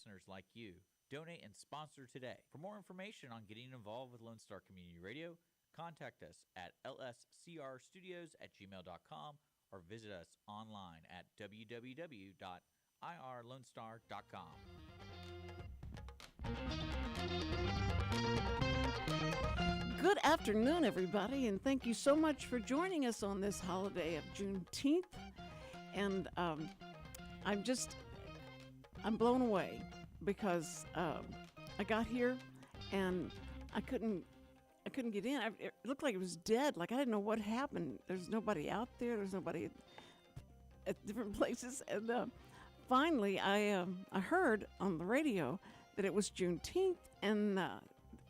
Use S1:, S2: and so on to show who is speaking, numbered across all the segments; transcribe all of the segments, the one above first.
S1: listeners like you. Donate and sponsor today. For more information on getting involved with Lone Star Community Radio, contact us at lscrstudios@gmail.com or visit us online at www.irlonestar.com.
S2: Good afternoon, everybody, and thank you so much for joining us on this holiday of Juneteenth. And I'm blown away because I got here and I couldn't get in. It looked like it was dead. Like I didn't know what happened. There's nobody out there. There's nobody at different places. And finally, I heard on the radio that it was Juneteenth, and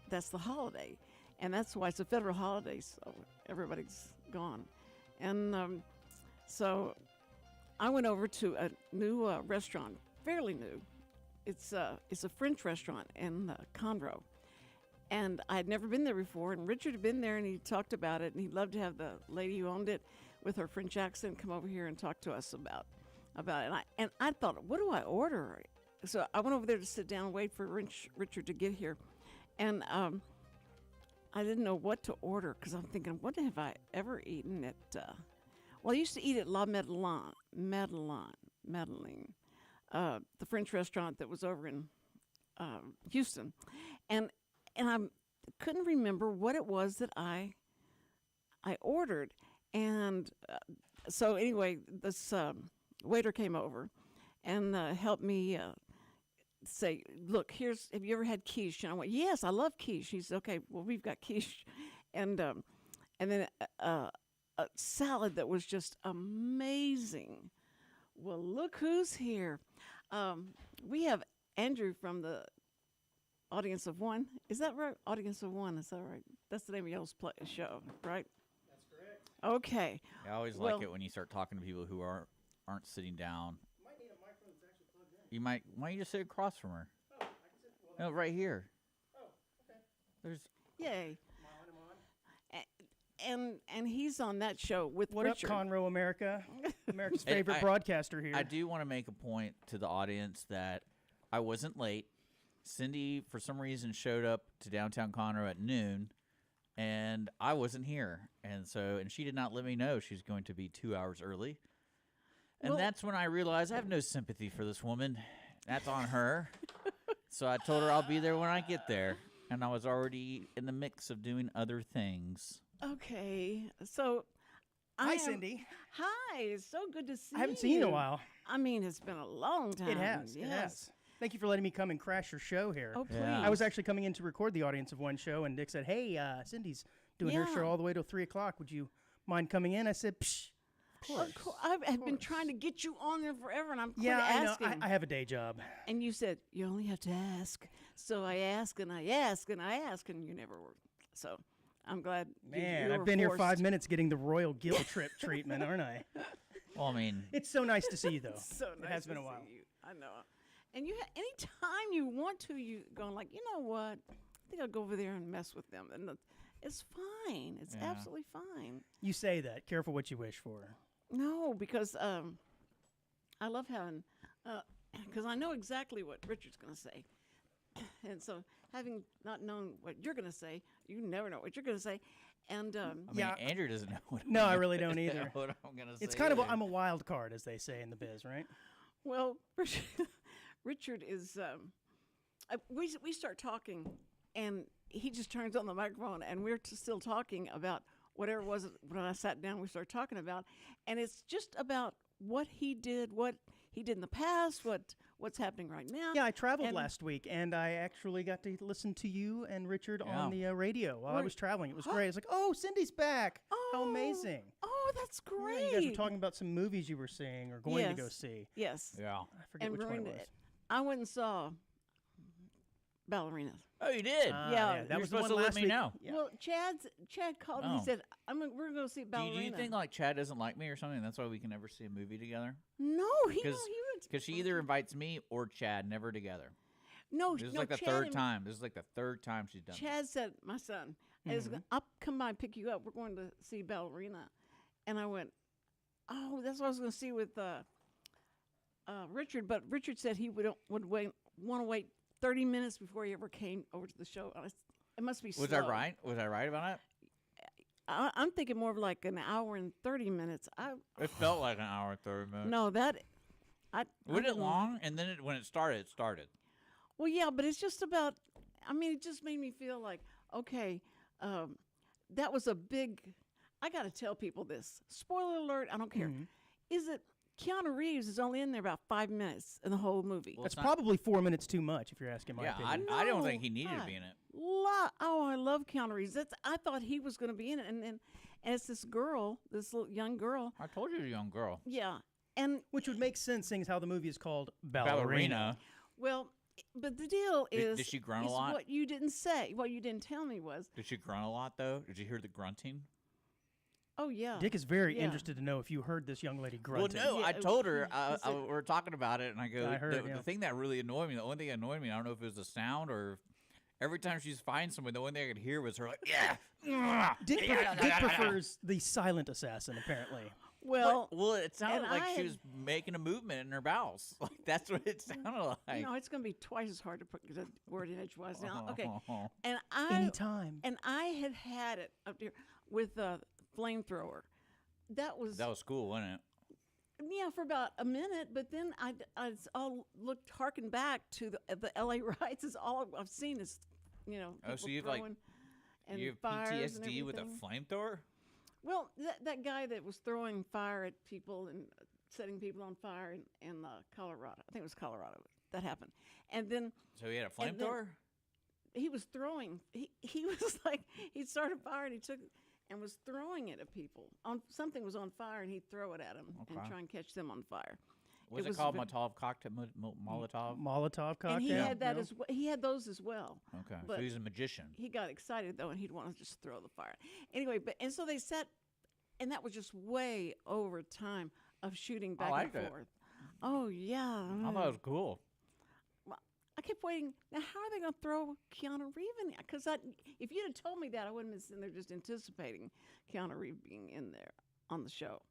S2: that's the holiday. And that's why it's a federal holiday, so everybody's gone. And so I went over to a new restaurant, fairly new. It's a French restaurant in Conroe. And I had never been there before, and Richard had been there, and he talked about it, and he'd love to have the lady who owned it with her French accent come over here and talk to us about it. And I thought, what do I order? So I went over there to sit down and wait for Richard to get here. And I didn't know what to order because I'm thinking, what have I ever eaten at? Well, I used to eat at La Madeleine, the French restaurant that was over in Houston, and I couldn't remember what it was that I ordered, and so anyway, this waiter came over and helped me. Say, look, have you ever had quiche? And I went, yes, I love quiche. He said, okay, well, we've got quiche. And then a salad that was just amazing. Well, look who's here. We have Andrew from the Audience of One. Is that right? Audience of One, is that right? That's the name of y'all's show, right?
S3: That's correct.
S2: Okay.
S1: I always like it when you start talking to people who aren't sitting down. Why don't you just sit across from her?
S3: Oh, I can sit. Well,
S1: No, right here.
S3: Oh, okay.
S1: There's.
S2: Yay.
S3: I'm on.
S2: And he's on that show with
S3: What
S2: Richard.
S3: up, Conroe, America? America's
S1: Hey,
S3: favorite broadcaster here.
S1: I do want to make a point to the audience that I wasn't late. Cindy, for some reason, showed up to downtown Conroe at noon, and I wasn't here. And she did not let me know she's going to be 2 hours early. And that's when I realized I have no sympathy for this woman. That's on her. So I told her I'll be there when I get there. And I was already in the mix of doing other things.
S2: Okay. So
S3: Hi, Cindy.
S2: Hi. It's so good to see you.
S3: I haven't seen you in a while.
S2: I mean, it's been a long time.
S3: It has.
S2: Yes.
S3: It has. Thank you for letting me come and crash your show here.
S2: Oh, please.
S1: Yeah.
S3: I was actually coming in to record the Audience of One show, and Dick said, hey, Cindy's doing her show all the way till 3 o'clock. Would you mind coming in? I said, psh.
S2: Of course. I've been trying to get you on there forever, and I'm
S3: asking.
S2: asking.
S3: I have a day job.
S2: And you said, you only have to ask. So I ask, and I ask, and I ask, and you never were. So I'm glad.
S3: Man,
S2: you
S3: I've
S2: were
S3: been here
S2: forced.
S3: 5 minutes getting the royal guilt trip treatment, aren't I?
S1: Well, I mean,
S3: It's so nice to see you, though.
S2: So nice
S3: it has been
S2: to
S3: a while.
S2: see you. I know. And anytime you want to, you going like, you know what? I think I'll go over there and mess with them. And it's fine. It's absolutely fine.
S3: You say that. Careful what you wish for.
S2: No, because I love having, because I know exactly what Richard's going to say. And so having not known what you're going to say, you never know what you're going to say. And
S1: Andrew doesn't know what
S3: No, I really don't either.
S1: what I'm going to say.
S3: It's kind of
S1: either.
S3: I'm a wild card, as they say in the biz, right?
S2: well, Richard is, we start talking and he just turns on the microphone and we're still talking about whatever it was when I sat down, we started talking about, and it's just about what he did in the past, what's happening right now.
S3: Yeah, I traveled last week, and I actually got to listen to you and Richard on the radio while I was traveling. It was great. It's like, oh, Cindy's back. How amazing.
S2: Oh, that's great.
S3: Yeah, you guys were talking about some movies you were seeing or going to go see.
S2: Yes.
S1: Yeah.
S3: I forget which one it was.
S2: I went and saw Ballerina.
S1: Oh, you did?
S2: Yeah.
S3: That was
S1: supposed
S3: the
S1: to
S3: one
S1: let
S3: last
S1: me
S3: week.
S1: know.
S3: Yeah.
S2: Well, Chad called me. He said, we're going to go see Ballerina.
S1: Do you think like Chad doesn't like me or something? That's why we can never see a movie together?
S2: No, he
S1: Because she either invites me or Chad, never together.
S2: No,
S1: This is
S2: no,
S1: like the
S2: Chad
S1: third
S2: and-
S1: time. This is like the third time she's done
S2: Chad said, my son, I'll come by and pick you up. We're going to see Ballerina. And I went, oh, that's what I was going to see with Richard. But Richard said he would want to wait 30 minutes before he ever came over to the show. It must be slow.
S1: Was I right? Was I right about it?
S2: I'm thinking more of like an hour and 30 minutes.
S1: It felt like an hour and 30 minutes.
S2: No,
S1: Was it long? And then when it started, it started.
S2: Well, yeah, but it's just about. I mean, it just made me feel like, okay, that was a big. I got to tell people this. Spoiler alert! I don't care.
S3: Mm-hmm.
S2: Is it Keanu Reeves is only in there about 5 minutes in the whole movie?
S1: Well,
S3: That's
S1: it's not-
S3: probably 4 minutes too much, if you're asking my opinion.
S1: I don't
S2: No,
S1: think he needed to be in it.
S2: I love Keanu Reeves. I thought he was going to be in it, and it's this girl, this little young girl.
S1: I told you, a young girl.
S2: Yeah, and
S3: Which would make sense, seeing as how the movie is called Ballerina.
S2: well, but the deal is,
S1: Did she grunt a
S2: is
S1: lot?
S2: what you didn't say, what you didn't tell me was,
S1: Did she grunt a lot, though? Did you hear the grunting?
S2: oh yeah,
S3: Dick is very
S2: Yeah.
S3: interested to know if you heard this young lady grunting.
S1: Well, no,
S2: Yeah,
S1: I
S2: it was-
S1: told her.
S2: was it-
S1: We were talking about it, and I go,
S3: I heard, yeah.
S1: the thing that really annoyed me, the only thing that annoyed me, I don't know if it was the sound or every time she's finding someone, the only thing I could hear was her like,
S3: Dick prefers the silent assassin, apparently.
S2: well,
S1: Well, it sounded
S2: and
S1: like
S2: I
S1: she
S2: had-
S1: was making a movement in her bowels. Like that's what it sounded like.
S2: no, it's going to be twice as hard to put the word in edgewise now. Okay,
S1: Oh.
S2: and
S3: Anytime.
S2: I had it up there with a flamethrower. That was
S1: cool, wasn't it?
S2: yeah, for about a minute, but then I all harkened back to the LA riots. Is all I've seen is, people
S1: Oh, so you've, like,
S2: throwing and
S1: You have
S2: fires and
S1: PTSD with a
S2: everything.
S1: flamethrower?
S2: Well, that guy that was throwing fire at people and setting people on fire in Colorado. I think it was Colorado that happened. And then
S1: So he had a
S2: And then-
S1: flamethrower?
S2: he was throwing. He was like he started fire and he took and was throwing it at people. Something was on fire and he'd throw it at them and
S1: Okay.
S2: try and catch them on fire.
S1: Was it
S2: was
S1: called
S2: ve-
S1: Molotov cocktail? Molotov?
S3: Molotov cocktail.
S2: And he had that
S3: no?
S2: as well. He had those as well.
S1: Okay, so
S2: but-
S1: he's a magician.
S2: He got excited though, and he'd want to just throw the fire. Anyway, and so they set, and that was just way over time of shooting back
S1: liked
S2: and
S1: it.
S2: forth. Oh yeah,
S1: I thought it was cool.
S2: I kept waiting. Now, how are they going to throw Keanu Reeves in there? Because if you'd have told me that, I wouldn't have been sitting there just anticipating Keanu Reeves being in there on the show.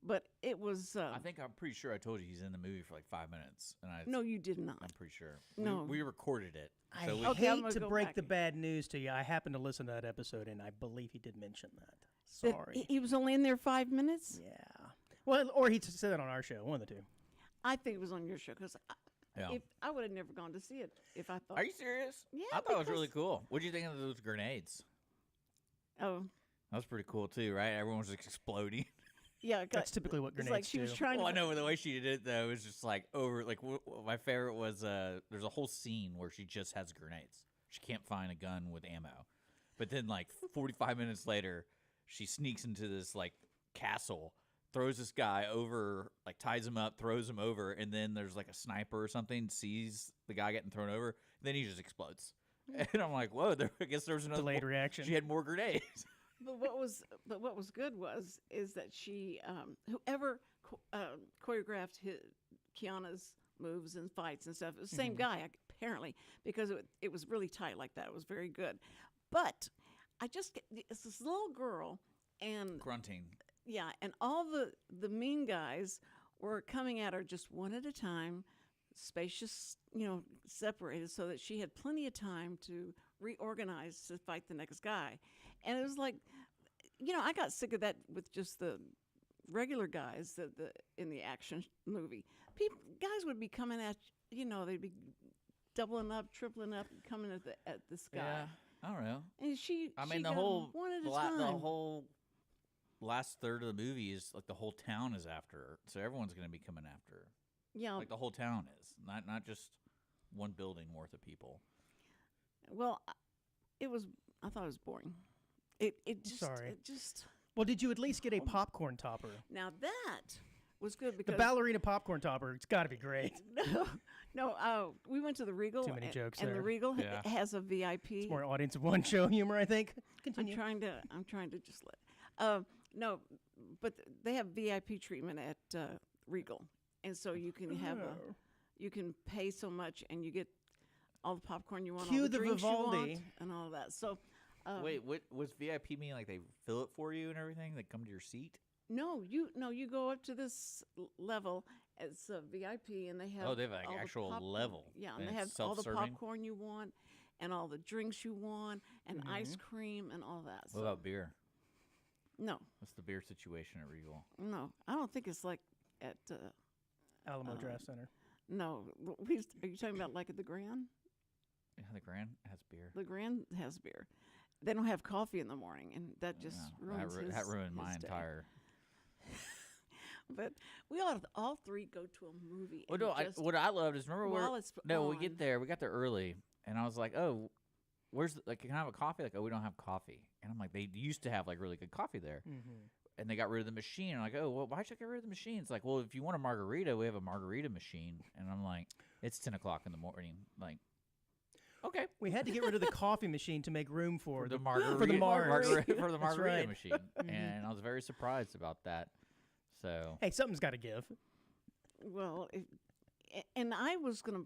S2: But it was.
S1: I'm pretty sure I told you he's in the movie for like 5 minutes, and
S2: no, you did not.
S1: I'm pretty sure.
S2: No.
S1: we recorded it.
S3: I
S1: So we,
S2: Okay, I'm
S3: hate
S2: gonna
S3: to
S2: go
S3: break
S2: back
S3: the
S2: and-
S3: bad news to you. I happened to listen to that episode, and I believe he did mention that.
S2: That
S3: Sorry.
S2: he was only in there 5 minutes.
S3: Yeah. Well, or he said that on our show. One of the two.
S2: I think it was on your show because
S1: Yeah.
S2: if I would have never gone to see it if I thought.
S1: Are you serious?
S2: Yeah,
S1: I thought it was really
S2: because-
S1: cool. What did you think of those grenades?
S2: Oh,
S1: That was pretty cool too, right? Everyone was like exploding.
S2: yeah.
S3: That's typically what
S2: It's
S3: grenades
S2: like she
S3: do.
S2: was trying
S1: Well, I
S2: to.
S1: know the way she did it though. It was just like over. Like my favorite was there's a whole scene where she just has grenades. She can't find a gun with ammo, but then like 45 minutes later, she sneaks into this like castle, throws this guy over, like ties him up, throws him over, and then there's like a sniper or something sees the guy getting thrown over, and then he just explodes. And I'm like, whoa! I guess there was another
S3: Delayed reaction.
S1: She had more grenades.
S2: But what was good is that she whoever choreographed Kiana's moves and fights and stuff, it was the same guy apparently because it was really tight like that. It was very good. But it's this little girl and
S1: Grunting.
S2: yeah, and all the mean guys were coming at her just one at a time, spacious, separated, so that she had plenty of time to reorganize to fight the next guy. And it was like, I got sick of that with just the regular guys in the action movie. Guys would be coming at, they'd be doubling up, tripling up, coming at this guy.
S1: Yeah, I don't know.
S2: And she
S1: I mean,
S2: she
S1: the
S2: got
S1: whole
S2: one at a
S1: the
S2: time.
S1: whole last third of the movie is like the whole town is after her, so everyone's going to be coming after her.
S2: Yeah.
S1: Like the whole town is not just one building worth of people.
S2: Well, I thought it was boring. It just
S3: Sorry.
S2: it just
S3: Well, did you at least get a popcorn topper?
S2: now that was good
S3: The
S2: because
S3: ballerina popcorn topper. It's got to be great.
S2: no, we went to the Regal.
S3: Too many jokes
S2: and
S3: there.
S2: the Regal
S1: Yeah.
S2: has a VIP.
S3: It's more audience of one show humor, I think.
S2: I'm
S3: Continue.
S2: trying to just let. No, but they have VIP treatment at Regal, and so you can have
S3: Oh.
S2: you can pay so much, and you get all the popcorn you want,
S3: Cue
S2: all
S3: the
S2: drinks you
S3: Vivaldi.
S2: want, and all of that. So.
S1: Wait, what was VIP mean? Like they fill it for you and everything? They come to your seat?
S2: No, you go up to this level, It's a VIP, and they have
S1: Oh, they have like
S2: all the
S1: actual
S2: popcorn.
S1: level.
S2: Yeah,
S1: and
S2: and they have
S1: it's
S2: all the
S1: self-serving?
S2: popcorn you want, and all the drinks you want, and ice
S3: Mm-hmm.
S2: cream, and all that.
S1: What about beer?
S2: No,
S1: What's the beer situation at Regal?
S2: no, I don't think it's like at.
S3: Alamo Draft Center.
S2: No, are you talking about like at the Grand?
S1: Yeah, the Grand has beer.
S2: The Grand has beer. They don't have coffee in the morning, and that just
S1: No,
S2: ruins
S1: that ruined
S2: his
S1: my
S2: day.
S1: entire.
S2: But we ought to all three go to a movie.
S1: Well,
S2: and
S1: no,
S2: just,
S1: what I loved is remember
S2: while
S1: we
S2: it's
S1: we
S2: on.
S1: get there. We got there early, and I was like, "Oh, where's like can I have a coffee?" Like, "Oh, we don't have coffee." And I'm like, "They used to have like really good coffee there, and they got rid of the machine." I'm like, "Oh, well, why should I get rid of the machine?" It's like, "Well, if you want a margarita, we have a margarita machine." And I'm like, "It's 10 o'clock in the morning." Like, okay,
S3: We had to get rid of the coffee machine to make room for
S1: the margarita
S3: for the Mars.
S1: for the
S3: That's
S1: margarita
S3: right.
S1: machine, and I was very surprised about that. So
S3: Hey, something's got to give.
S2: Well, and I was gonna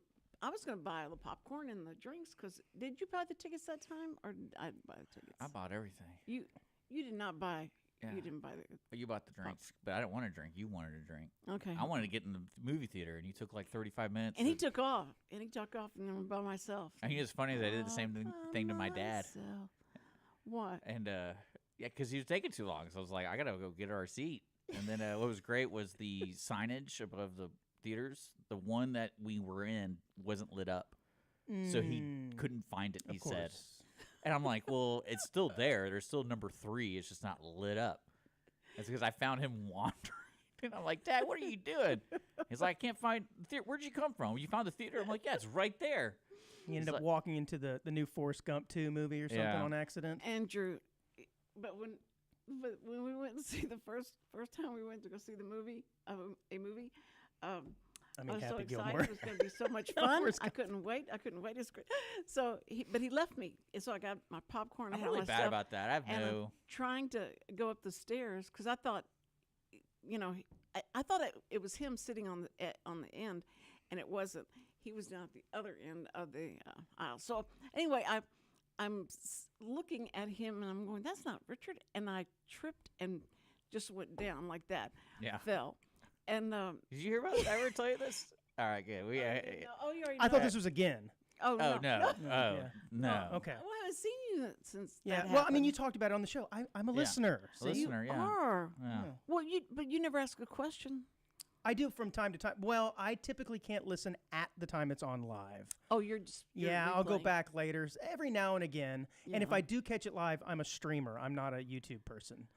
S2: buy the popcorn and the drinks because did you buy the tickets that time or did I buy the tickets?
S1: I bought everything.
S2: You did not buy.
S1: Yeah.
S2: You didn't buy the.
S1: You bought the drinks, but I didn't want to drink. You wanted to drink.
S2: Okay.
S1: I wanted to get in the movie theater, and you took like 35 minutes.
S2: And he
S1: to-
S2: took off. And he took off, and I went by myself.
S1: I think it's funny that I did the same thing to my dad.
S2: Myself. What?
S1: And yeah, because he was taking too long, so I was like, I gotta go get our seat. And then what was great was the signage above the theaters. The one that we were in wasn't lit up, so he couldn't find it. He said, and I'm like, well, it's still there. There's still number 3. It's just not lit up. It's because I found him wandering. And I'm like, Dad, what are you doing? He's like, I can't find the theater. Where'd you come from? You found the theater? I'm like, yeah, it's right there.
S3: You ended
S1: He's
S3: up
S1: like-
S3: walking into the new Forrest Gump 2 movie or something
S1: Yeah.
S3: on accident.
S2: Andrew, but when we went to see the first time we went to go see the movie, a movie,
S3: I
S2: I
S3: mean,
S2: was so
S3: Happy
S2: excited.
S3: Gilmore.
S2: It was going to be so much fun.
S3: Forrest
S2: I couldn't wait. It's great. So, but he left me, and so I got my popcorn.
S1: I'm
S2: I had
S1: really
S2: my
S1: bad
S2: stuff,
S1: about that. I have
S2: and I'm
S1: no.
S2: trying to go up the stairs because I thought, I thought it was him sitting on the end, and it wasn't. He was down at the other end of the aisle. So anyway, I'm looking at him, and I'm going, "That's not Richard," and I tripped and just went down like that.
S1: Yeah.
S2: Fell, and
S1: Did you hear about it? I ever tell you this? All right, good. We.
S2: you already
S3: I thought
S2: know.
S3: this was again.
S2: Oh
S1: Oh no! Oh
S3: Yeah.
S1: no!
S3: Okay.
S2: Well, I haven't seen you since.
S3: Yeah.
S2: That
S3: Well, I mean,
S2: happened.
S3: you talked about it on the show. I'm a
S1: Yeah.
S3: listener.
S1: A
S3: See?
S1: listener, yeah.
S2: are.
S1: Yeah.
S2: Well, but you never ask a question.
S3: I do from time to time. Well, I typically can't listen at the time it's on live.
S2: Oh, you're
S3: I'll go
S2: replaying.
S3: back later every now and again. And if
S2: Yeah.
S3: I do catch it live, I'm a streamer. I'm not a YouTube person.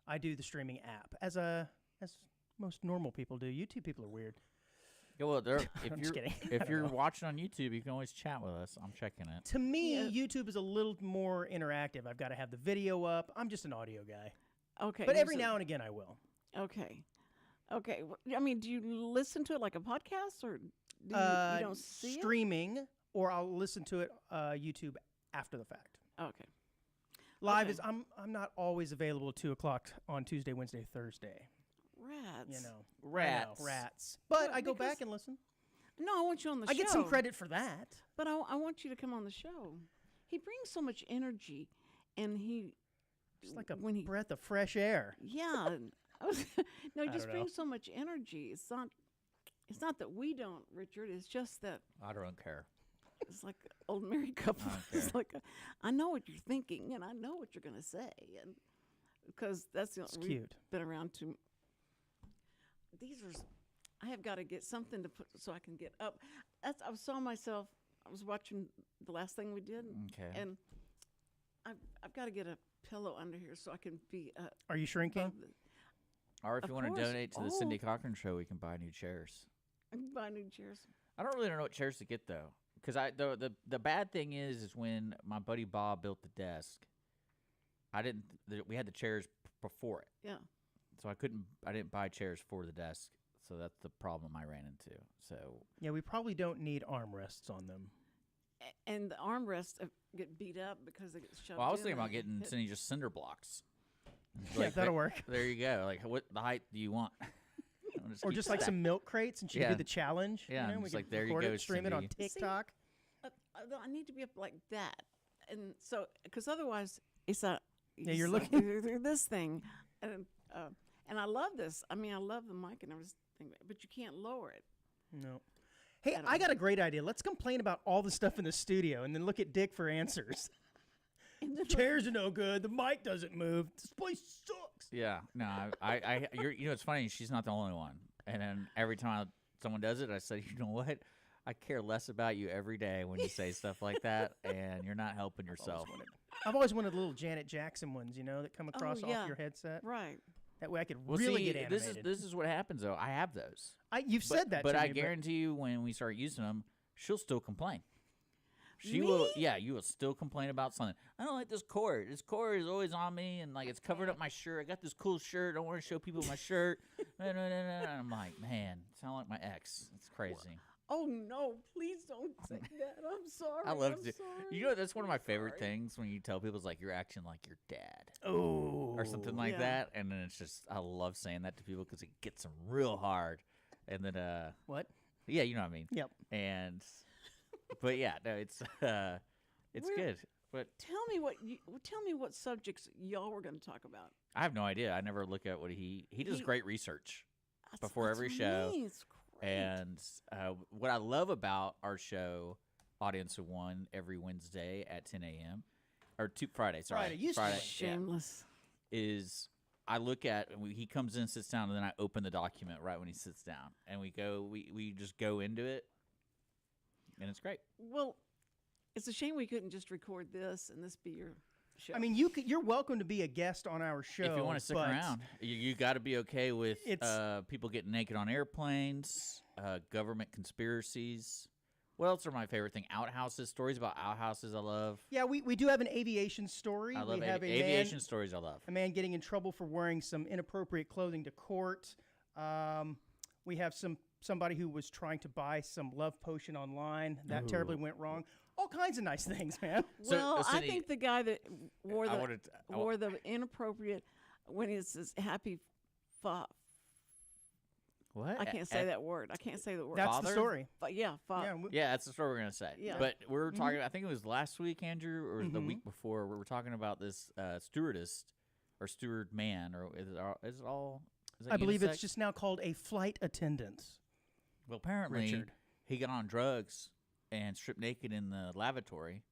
S3: I do the streaming app as most normal people do. YouTube people are weird.
S1: Yeah, well, if
S3: I'm just
S1: you're
S3: kidding. I
S1: if
S3: don't
S1: you're
S3: know.
S1: watching on YouTube, you can always chat with us. I'm checking it.
S3: To me,
S2: Yeah.
S3: YouTube is a little more interactive. I've got to have the video up. I'm just an audio guy.
S2: Okay,
S3: But every
S2: so-
S3: now and again, I will.
S2: Okay. I mean, do you listen to it like a podcast, or do you don't see
S3: streaming, or I'll listen to it YouTube after the fact.
S2: it? Okay.
S3: Live
S2: Okay.
S3: is I'm not always available at 2:00 on Tuesday, Wednesday, Thursday.
S2: Rats.
S3: You know,
S1: Rats.
S3: rats. But
S2: Well,
S3: I go
S2: because-
S3: back and listen.
S2: No, I want you on the show.
S3: I get some credit for that.
S2: But I want you to come on the show. He brings so much energy, and he
S3: Just like a
S2: when he
S3: breath of fresh air.
S2: yeah. No, he
S3: I
S2: just
S3: don't know.
S2: brings so much energy. It's not that we don't, Richard. It's just that
S1: I don't care.
S2: it's like an old married couple.
S1: I don't
S2: It's
S1: care.
S2: like I know what you're thinking, and I know what you're gonna say, and because that's the
S3: It's
S2: we've
S3: cute.
S2: been around too. I have got to get something to put so I can get up. I saw myself. I was watching the last thing we did,
S1: Okay.
S2: and I've got to get a pillow under here so I can be.
S3: Are you shrinking?
S2: above the-
S1: Or if
S2: Of
S1: you want to
S2: course.
S1: donate to the Cindy Cochran show, we can buy new chairs.
S2: I can buy new chairs.
S1: I don't really know what chairs to get though, because the bad thing is when my buddy Bob built the desk, we had the chairs before it,
S2: Yeah.
S1: so I didn't buy chairs for the desk, so that's the problem I ran into. So
S3: Yeah, we probably don't need armrests on them.
S2: And the armrests get beat up because they get shoved.
S1: well, I was
S2: in
S1: thinking about
S2: and
S1: getting
S2: hit.
S1: Cindy just cinder blocks.
S3: Yeah, that'll work.
S1: There you go. Like, what the height do you want? I'm
S3: Or
S1: keep
S3: just like
S1: stack-
S3: some milk crates, and she can
S1: Yeah.
S3: do the challenge.
S1: Yeah,
S3: you know,
S1: and
S3: we
S1: it's
S3: could
S1: like, there you
S3: record
S1: go,
S3: it, stream it on
S1: Cindy.
S2: See,
S3: TikTok.
S2: I need to be up like that, and so because otherwise it's not.
S3: Yeah, you're
S2: just like
S3: looking-
S2: through this thing, and And I love this. I mean, I love the mic and everything, but you can't lower it.
S3: No. Hey, I got a great idea. Let's complain about all the stuff in the studio and then look at Dick for answers. Chairs are no good. The mic doesn't move. This place sucks.
S1: Yeah, no, it's funny. She's not the only one. And then every time someone does it, I say, you know what? I care less about you every day when you say stuff like that, and you're not helping yourself.
S3: I've always wanted little Janet Jackson ones, that come across off your headset.
S2: Right.
S3: That way I could
S1: see,
S3: get animated.
S1: This is what happens, though. I have those.
S3: You've said that
S1: but
S3: to me.
S1: I guarantee you when we start using them, she'll still complain. She
S2: Me?
S1: will, yeah, you will still complain about something. I don't like this cord. This cord is always on me, and like it's covered up my shirt. I got this cool shirt. I don't want to show people my shirt. And I'm like, man, sound like my ex. It's crazy.
S2: Oh no! Please don't say that. I'm sorry.
S1: I love it.
S2: Sorry.
S1: That's one of my favorite things when you tell people, it's like you're acting like your dad.
S3: Oh,
S1: or something like that, and then it's just I love saying that to people because it gets them real hard. And then
S3: what?
S1: Yeah, you know what I mean.
S3: Yep.
S1: And but yeah, no, it's good. But
S2: tell me what subjects y'all were going to talk about.
S1: I have no idea. I never look at what he does great research before every show.
S2: It's great.
S1: And what I love about our show, Audience of One, every Wednesday at 10 a.m. or Friday.
S2: Shameless.
S1: Is I look at he comes in, sits down, and then I open the document right when he sits down, and we just go into it, and it's great.
S2: Well, it's a shame we couldn't just record this and this be your show.
S3: I mean, you're welcome to be a guest on our show
S1: if you want to stick around. You got to be okay with people getting naked on airplanes, government conspiracies. What else are my favorite thing? Outhouses, stories about outhouses I love.
S3: Yeah, we do have an aviation story.
S1: I love
S3: we have
S1: aviation stories I love.
S3: A man getting in trouble for wearing some inappropriate clothing to court. We have somebody who was trying to buy some love potion online. That terribly went wrong. All kinds of nice things, man.
S2: Well, I think the guy that wore the inappropriate when it says happy
S1: what?
S2: I can't say that word. I can't say the word.
S3: That's
S1: father?
S3: the story.
S2: Yeah,
S1: yeah, that's the story we're gonna say.
S2: Yeah.
S1: But we were talking. I think it was last week, Andrew, or the week before. We were talking about this stewardess or steward man, or is it all? Is that
S3: I believe
S1: unisex?
S3: it's just now called a flight attendant.
S1: Well, apparently
S3: Richard.
S1: He got on drugs and stripped naked in the lavatory,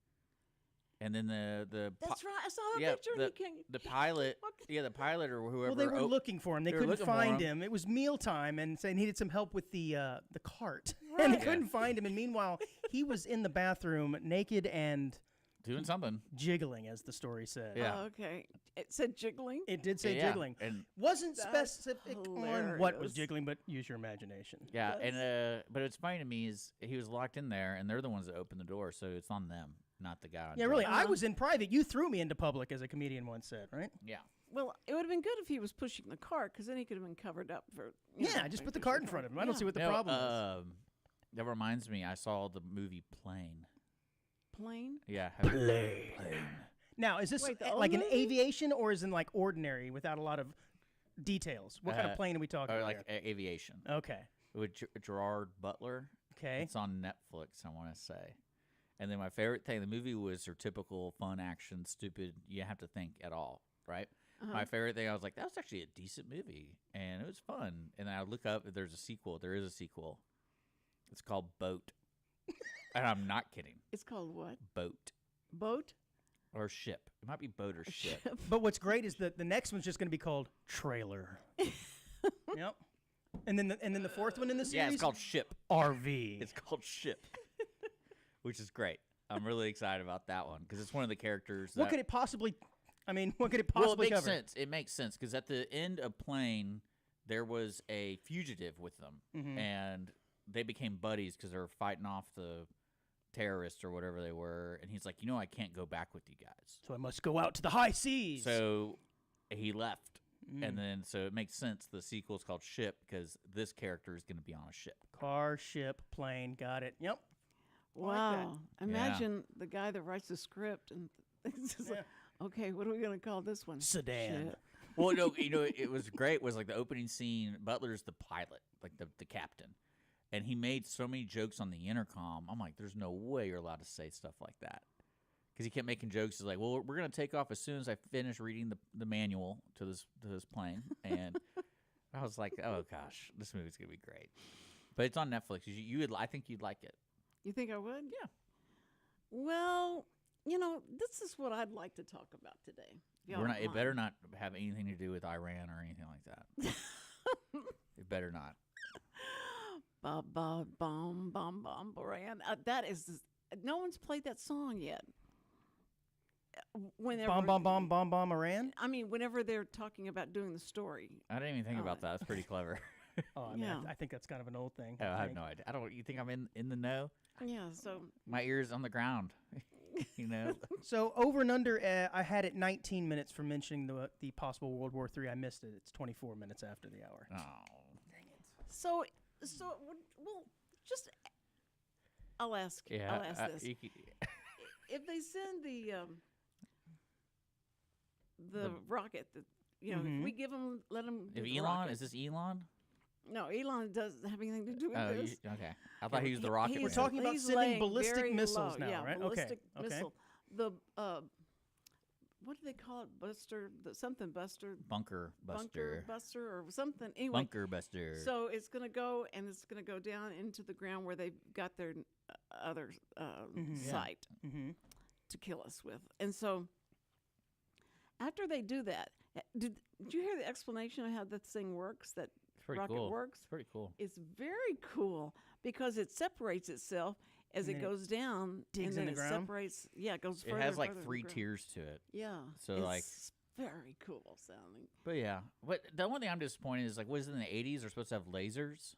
S1: and then the
S2: that's right. I saw the picture.
S1: The pilot, the pilot or whoever.
S3: Well, they were looking for him. They couldn't find him. It was mealtime, and they needed some help with the cart, right. And they couldn't find him. And meanwhile, he was in the bathroom, naked and
S1: doing something,
S3: jiggling, as the story said.
S1: Yeah.
S2: Oh, okay. It said jiggling.
S3: It did say jiggling.
S1: And
S3: wasn't specific
S2: hilarious.
S3: on what was jiggling, but use your imagination.
S1: Yeah, but it's funny to me is he was locked in there, and they're the ones that opened the door, so it's on them, not the guy.
S3: Yeah, really. I was in private. You threw me into public, as a comedian once said, right?
S1: Yeah.
S2: Well, it would have been good if he was pushing the cart, because then he could have been covered up for.
S3: Just put the cart in front of him. I don't see what the problem is.
S1: That reminds me, I saw the movie Plane.
S2: Plane?
S1: Yeah.
S3: Plane. Now, is this like an aviation, or is it like ordinary without a lot of details? What kind of plane are we talking about?
S1: Like aviation.
S3: Okay.
S1: With Gerard Butler.
S3: Okay.
S1: It's on Netflix, I want to say. And then my favorite thing, the movie was your typical fun action, stupid, you have to think at all, right? Uh-huh. My favorite thing, I was like, that was actually a decent movie, and it was fun. And then I look up, there's a sequel. There is a sequel. It's called Boat. And I'm not kidding.
S2: It's called what?
S1: Boat.
S2: Boat?
S1: Or ship. It might be boat or ship.
S3: But what's great is that the next one's just going to be called Trailer. Yep. And then the fourth one in the series?
S1: Yeah, it's called Ship.
S3: RV.
S1: It's called Ship. Which is great. I'm really excited about that one because it's one of the characters.
S3: What could it possibly cover?
S1: Well, it makes sense. It makes sense because at the end of Plane, there was a fugitive with them, and they became buddies because they were fighting off the terrorists or whatever they were. And he's like, I can't go back with you guys.
S3: So I must go out to the high seas.
S1: So he left. And then so it makes sense the sequel is called Ship because this character is going to be on a ship.
S3: Car, ship, plane. Got it. Yep.
S2: Wow. Like imagine the guy that writes the script and it's just like, okay, what are we going to call this one?
S3: Sedan.
S2: Ship.
S1: Well, no, it was great. Was like the opening scene, Butler's the pilot, like the captain. And he made so many jokes on the intercom. I'm like, there's no way you're allowed to say stuff like that. Because he kept making jokes. He's like, well, we're going to take off as soon as I finish reading the manual to this plane. And I was like, oh gosh, this movie's gonna be great. But it's on Netflix. You would, I think you'd like it.
S2: You think I would?
S1: Yeah.
S2: Well, this is what I'd like to talk about today. if y'all
S1: We're
S2: don't
S1: not. It better
S2: mind.
S1: not have anything to do with Iran or anything like that. It better not.
S2: Ba ba bum bum bum Baran. That is, no one's played that song yet. Whenever
S3: Bomb Iran.
S2: I mean, whenever they're talking about doing the story.
S1: I didn't even think about that. That's pretty clever.
S3: Oh, I mean,
S2: Yeah.
S3: I think that's kind of an old thing.
S1: Oh, I have
S3: think.
S1: no idea. I don't. You think I'm in the know?
S2: Yeah. So
S1: My ears on the ground. You know.
S3: So over and under, I had it 19 minutes for mentioning the possible World War III. I missed it. It's 24 minutes after the hour.
S1: Oh.
S2: so well, just I'll ask.
S1: Yeah.
S2: I'll ask this.
S1: You
S2: If they send the rocket, that if we give them, let them.
S1: if Elon, is this Elon?
S2: No, Elon doesn't have anything to do with
S1: Oh,
S2: this.
S1: okay. I thought he was the rocket.
S2: He's-
S3: We're
S1: man.
S3: talking about
S2: he's
S3: sending
S2: laying
S3: ballistic
S2: very
S3: missiles
S2: low.
S3: now,
S2: Yeah,
S3: right? Okay,
S2: ballistic
S3: okay.
S2: missile. The what do they call it? Buster, something Buster,
S1: Bunker
S2: bunker
S1: buster.
S2: buster, or something. Anyway,
S1: Bunker buster.
S2: so it's gonna go and it's gonna go down into the ground where they've got their other
S3: Yeah.
S2: site
S3: Mm-hmm.
S2: to kill us with. And so after they do that, did you hear the explanation of how this thing works? That
S1: It's pretty
S2: rocket
S1: cool.
S2: works?
S1: It's pretty cool.
S2: It's very cool because it separates itself as
S3: And
S2: it
S3: then it
S2: goes down,
S3: digs
S2: and
S3: in
S2: then
S3: the
S2: it
S3: ground?
S2: separates. Yeah, it goes.
S1: It
S2: Further
S1: has
S2: and
S1: like
S2: further in the
S1: 3
S2: ground.
S1: tiers to it.
S2: Yeah,
S1: So, like-
S2: it's very cool sounding.
S1: But yeah, but the one thing I'm disappointed is like, what is it in the 80s? They're supposed to have lasers.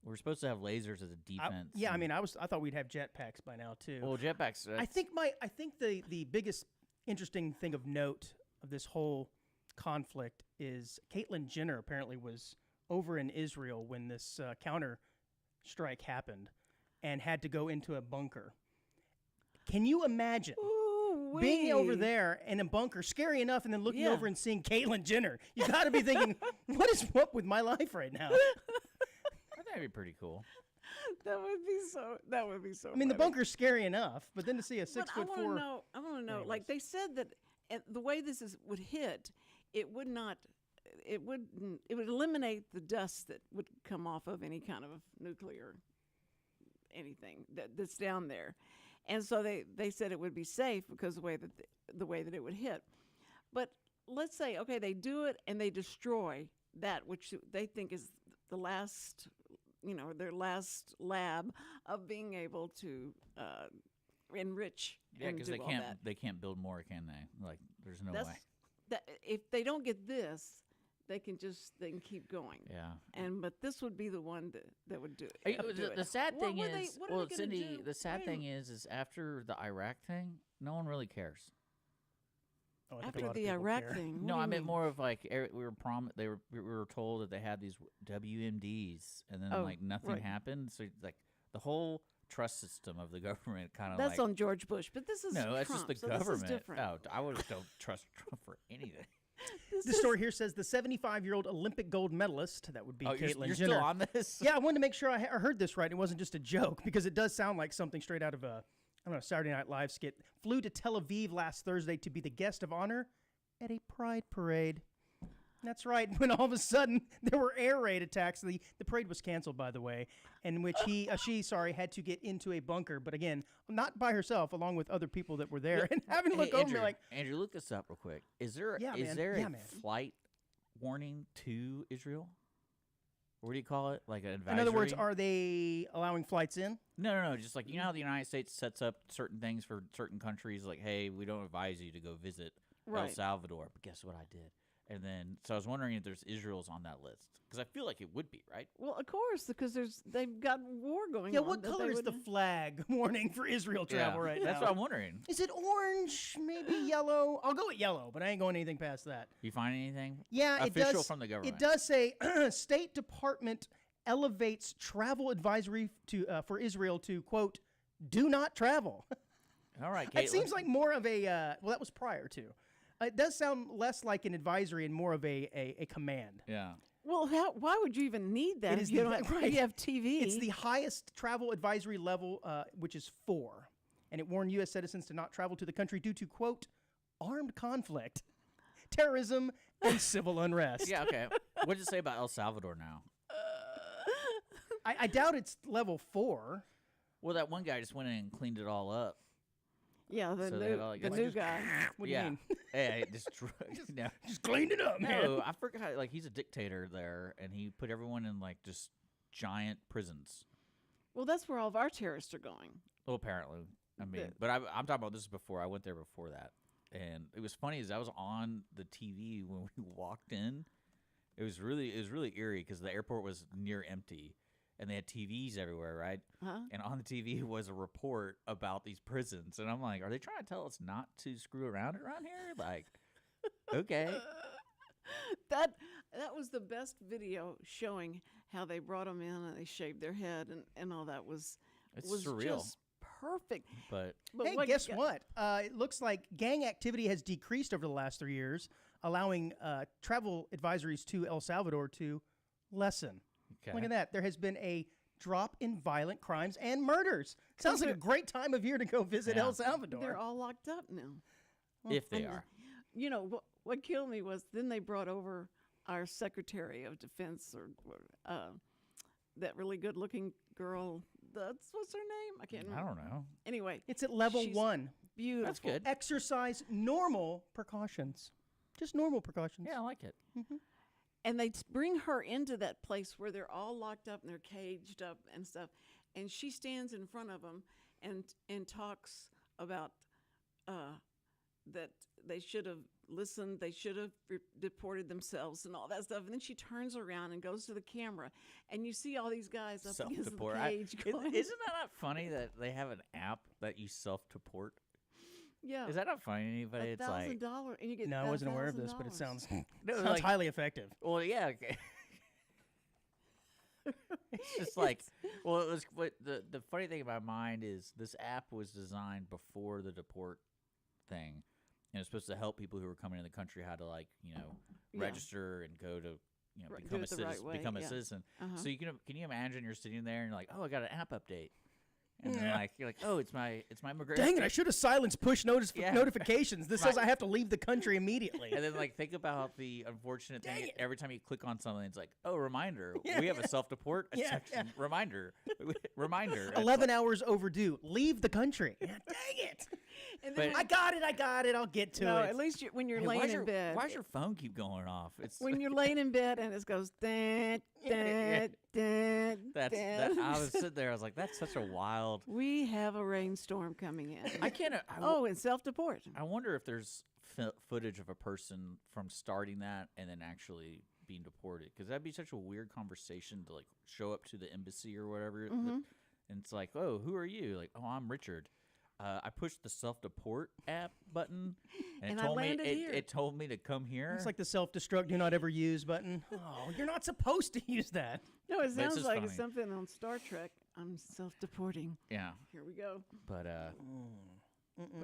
S1: We're supposed to have lasers as a defense.
S3: Yeah, I
S1: and-
S3: mean, I thought we'd have jetpacks by now too.
S1: well, jetpacks.
S3: I think the biggest interesting thing of note of this whole conflict is Caitlyn Jenner apparently was over in Israel when this counter strike happened and had to go into a bunker. Can you imagine
S2: Ooh,
S3: being over there in a bunker, scary enough, and then looking
S2: Yeah.
S3: over and seeing Caitlyn Jenner? You got to be thinking, what is up with my life right now?
S1: I think that'd be pretty cool.
S2: That would be so. That would be so.
S3: I mean, the
S2: funny.
S3: bunker's scary enough, but then to see a
S2: But
S3: 6'4"
S2: I want to know. Like they said that the way this would hit, it would not. It would eliminate the dust that would come off of any kind of nuclear anything that's down there, and so they said it would be safe because the way that it would hit. But let's say they do it and they destroy that which they think is the last, their last lab of being able to enrich.
S1: Yeah,
S2: and
S1: because
S2: do
S1: they
S2: all
S1: can't
S2: that.
S1: they can't build more, can they? Like, there's no
S2: That's
S1: way.
S2: that if they don't get this, they can keep going.
S1: Yeah.
S2: But this would be the one that would do it.
S1: Hey,
S2: do
S1: the
S2: it.
S1: sad
S2: What
S1: thing
S2: were
S1: is,
S2: what are
S1: well,
S2: they gonna
S1: Cindy,
S2: do?
S1: the sad
S2: Wait a
S1: thing is after the Iraq thing, no one really cares.
S3: Oh, I think a
S2: After
S3: lot of
S2: the
S3: people
S2: Iraq
S3: care.
S2: thing.
S1: No,
S2: what do
S1: I
S2: you
S1: meant
S2: mean?
S1: more of like we were told that they had these WMDs, and then
S2: Oh,
S1: like nothing
S2: right.
S1: happened. So like the whole trust system of the government kind of
S2: That's
S1: like
S2: on George Bush, but this is
S1: no, that's
S2: Trump,
S1: just the
S2: so
S1: government.
S2: This is different.
S1: Oh, I would don't trust Trump for anything.
S3: The story here says the 75-year-old Olympic gold medalist, that would be
S1: Oh,
S3: Caitlyn
S1: you're
S3: Jenner.
S1: still on this?
S3: Yeah, I wanted to make sure I heard this right. It wasn't just a joke because it does sound like something straight out of a Saturday Night Live skit. Flew to Tel Aviv last Thursday to be the guest of honor at a pride parade. That's right. When all of a sudden there were air raid attacks. The parade was canceled, by the way, in which she had to get into a bunker. But again, not by herself, along with other people that were there. And having to look over and be like,
S1: Andrew, look this up real quick. Is there
S3: Yeah, man.
S1: a
S3: Yeah, man.
S1: flight warning to Israel? What do you call it? Like an advisory?
S3: in other words, are they allowing flights in?
S1: No. Just like, you know how the United States sets up certain things for certain countries, like, hey, we don't advise you to go visit El
S2: Right.
S1: Salvador. But guess what I did? And then, so I was wondering if there's Israel's on that list. Because I feel like it would be, right?
S2: Well, of course, because they've got war going
S3: Yeah,
S2: on.
S3: what
S2: that
S3: color
S2: they
S3: is the
S2: wouldn't-
S3: flag warning for Israel travel right
S1: That's
S3: now?
S1: what I'm wondering.
S3: Is it orange? Maybe yellow? I'll go with yellow, but I ain't going anything past that.
S1: You find anything?
S3: Yeah, it
S1: Official
S3: does.
S1: from the government.
S3: It does say State Department elevates travel advisory for Israel to quote, "Do not travel."
S1: All right, Caitlin.
S3: It seems like more of a well, that was prior to. It does sound less like an advisory and more of a command.
S1: Yeah.
S2: Well, why would you even need that
S3: It
S2: if
S3: is
S2: you
S3: the-
S2: don't have,
S3: right.
S2: you have TV?
S3: It's the highest travel advisory level, which is 4, and it warned U.S. citizens to not travel to the country due to quote armed conflict, terrorism, and civil unrest.
S1: Yeah, okay. What does it say about El Salvador now?
S3: I doubt it's level 4.
S1: Well, that one guy just went in and cleaned it all up.
S2: Yeah, the
S1: So they have all, like,
S2: the
S1: it's
S2: new
S1: just-
S2: guy.
S3: What do
S1: yeah.
S3: you mean?
S1: Hey, just, no.
S3: Just cleaned it up, man.
S1: No, I forgot. Like, he's a dictator there, and he put everyone in, like, just giant prisons.
S2: Well, that's where all of our terrorists are going.
S1: Well, apparently. I mean,
S2: The-
S1: but I'm talking about this before. I went there before that. And it was funny is I was on the TV when we walked in. It was really eerie because the airport was near empty. And they had TVs everywhere, right?
S2: Huh?
S1: And on the TV was a report about these prisons. And I'm like, are they trying to tell us not to screw around here? Like, okay.
S2: That was the best video showing how they brought them in and they shaved their head and all that was
S1: It's
S2: was
S1: surreal.
S2: just perfect.
S1: But
S2: But
S3: Hey,
S2: what
S3: guess
S2: got-
S3: what? It looks like gang activity has decreased over the last 3 years, allowing travel advisories to El Salvador to lessen.
S1: okay.
S3: Look at that. There has been a drop in violent crimes and murders. Sounds like a great time of year to go visit
S1: Yeah.
S3: El Salvador.
S2: They're all locked up now.
S1: If they
S2: And,
S1: are.
S2: You know what killed me was then they brought over our Secretary of Defense or that really good-looking girl. What's her name? I can't
S1: I
S2: remember.
S1: don't know.
S2: Anyway,
S3: It's at level
S2: She's
S3: 1.
S2: beautiful.
S1: That's good.
S3: Exercise normal precautions. Just normal precautions.
S1: Yeah, I like it.
S2: And they bring her into that place where they're all locked up and they're caged up and stuff. And she stands in front of them and talks about that they should have listened, they should have deported themselves and all that stuff. And then she turns around and goes to the camera, and you see all these guys up against the
S1: Self-deport.
S2: cage going.
S1: Isn't that not funny that they have an app that you self-deport?
S2: Yeah,
S1: Is that not funny to anybody? It's like,
S2: $1,000, and you get
S3: No, I wasn't aware of this, but it
S2: $1,000.
S3: sounds,
S1: no,
S3: sounds
S1: like,
S3: highly effective.
S1: well, yeah. Okay. It's just like, well, it was. What the funny thing about mine is this app was designed before the deport thing, and it's supposed to help people who are coming in the country how to
S2: Yeah.
S1: register and go to
S2: Right, do
S1: become a
S2: it the right
S1: citizen.
S2: way,
S1: Become a
S2: yeah.
S1: citizen.
S2: Uh-huh.
S1: So can you imagine you're sitting there and you're like, oh, I got an app update, and then like you're like, oh, it's my immigration.
S3: Dang it, I should have silenced push
S1: Yeah.
S3: notifications. This
S1: Right.
S3: says I have to leave the country immediately.
S1: And then, like, think about the unfortunate
S3: Dang
S1: thing.
S3: it.
S1: Every time you click on something, it's like, oh, reminder.
S3: Yeah,
S1: We have a self-deport
S3: Yeah,
S1: section. Reminder. Reminder. It's
S3: 11 hours overdue. Leave the country. Yeah, dang it.
S2: And
S1: But-
S2: then
S3: I got it. I'll get to
S2: no,
S3: it.
S2: at least when you're
S1: Hey,
S2: laying
S1: why's
S2: in bed.
S1: Why's your phone keep going off? It's
S2: when you're laying in bed and it goes dun,
S1: Yeah.
S2: dun,
S1: that.
S2: dun.
S1: I was sitting there. I was like, that's such a wild.
S2: We have a rainstorm coming in.
S1: I can't.
S2: and self-deport.
S1: I wonder if there's footage of a person from starting that and then actually being deported, because that'd be such a weird conversation to like show up to the embassy or whatever, and it's like, oh, who are you? Like, oh, I'm Richard. I pushed the self-deport app button, and
S2: And
S1: it
S2: I
S1: told me
S2: landed here.
S1: it told me to come here.
S3: It's like the self-destruct, do not ever use button. Oh, you're not supposed to use that.
S2: No, it sounds
S1: just
S2: like
S1: funny.
S2: something on Star Trek. I'm self-deporting.
S1: yeah,
S2: Here we go.
S1: but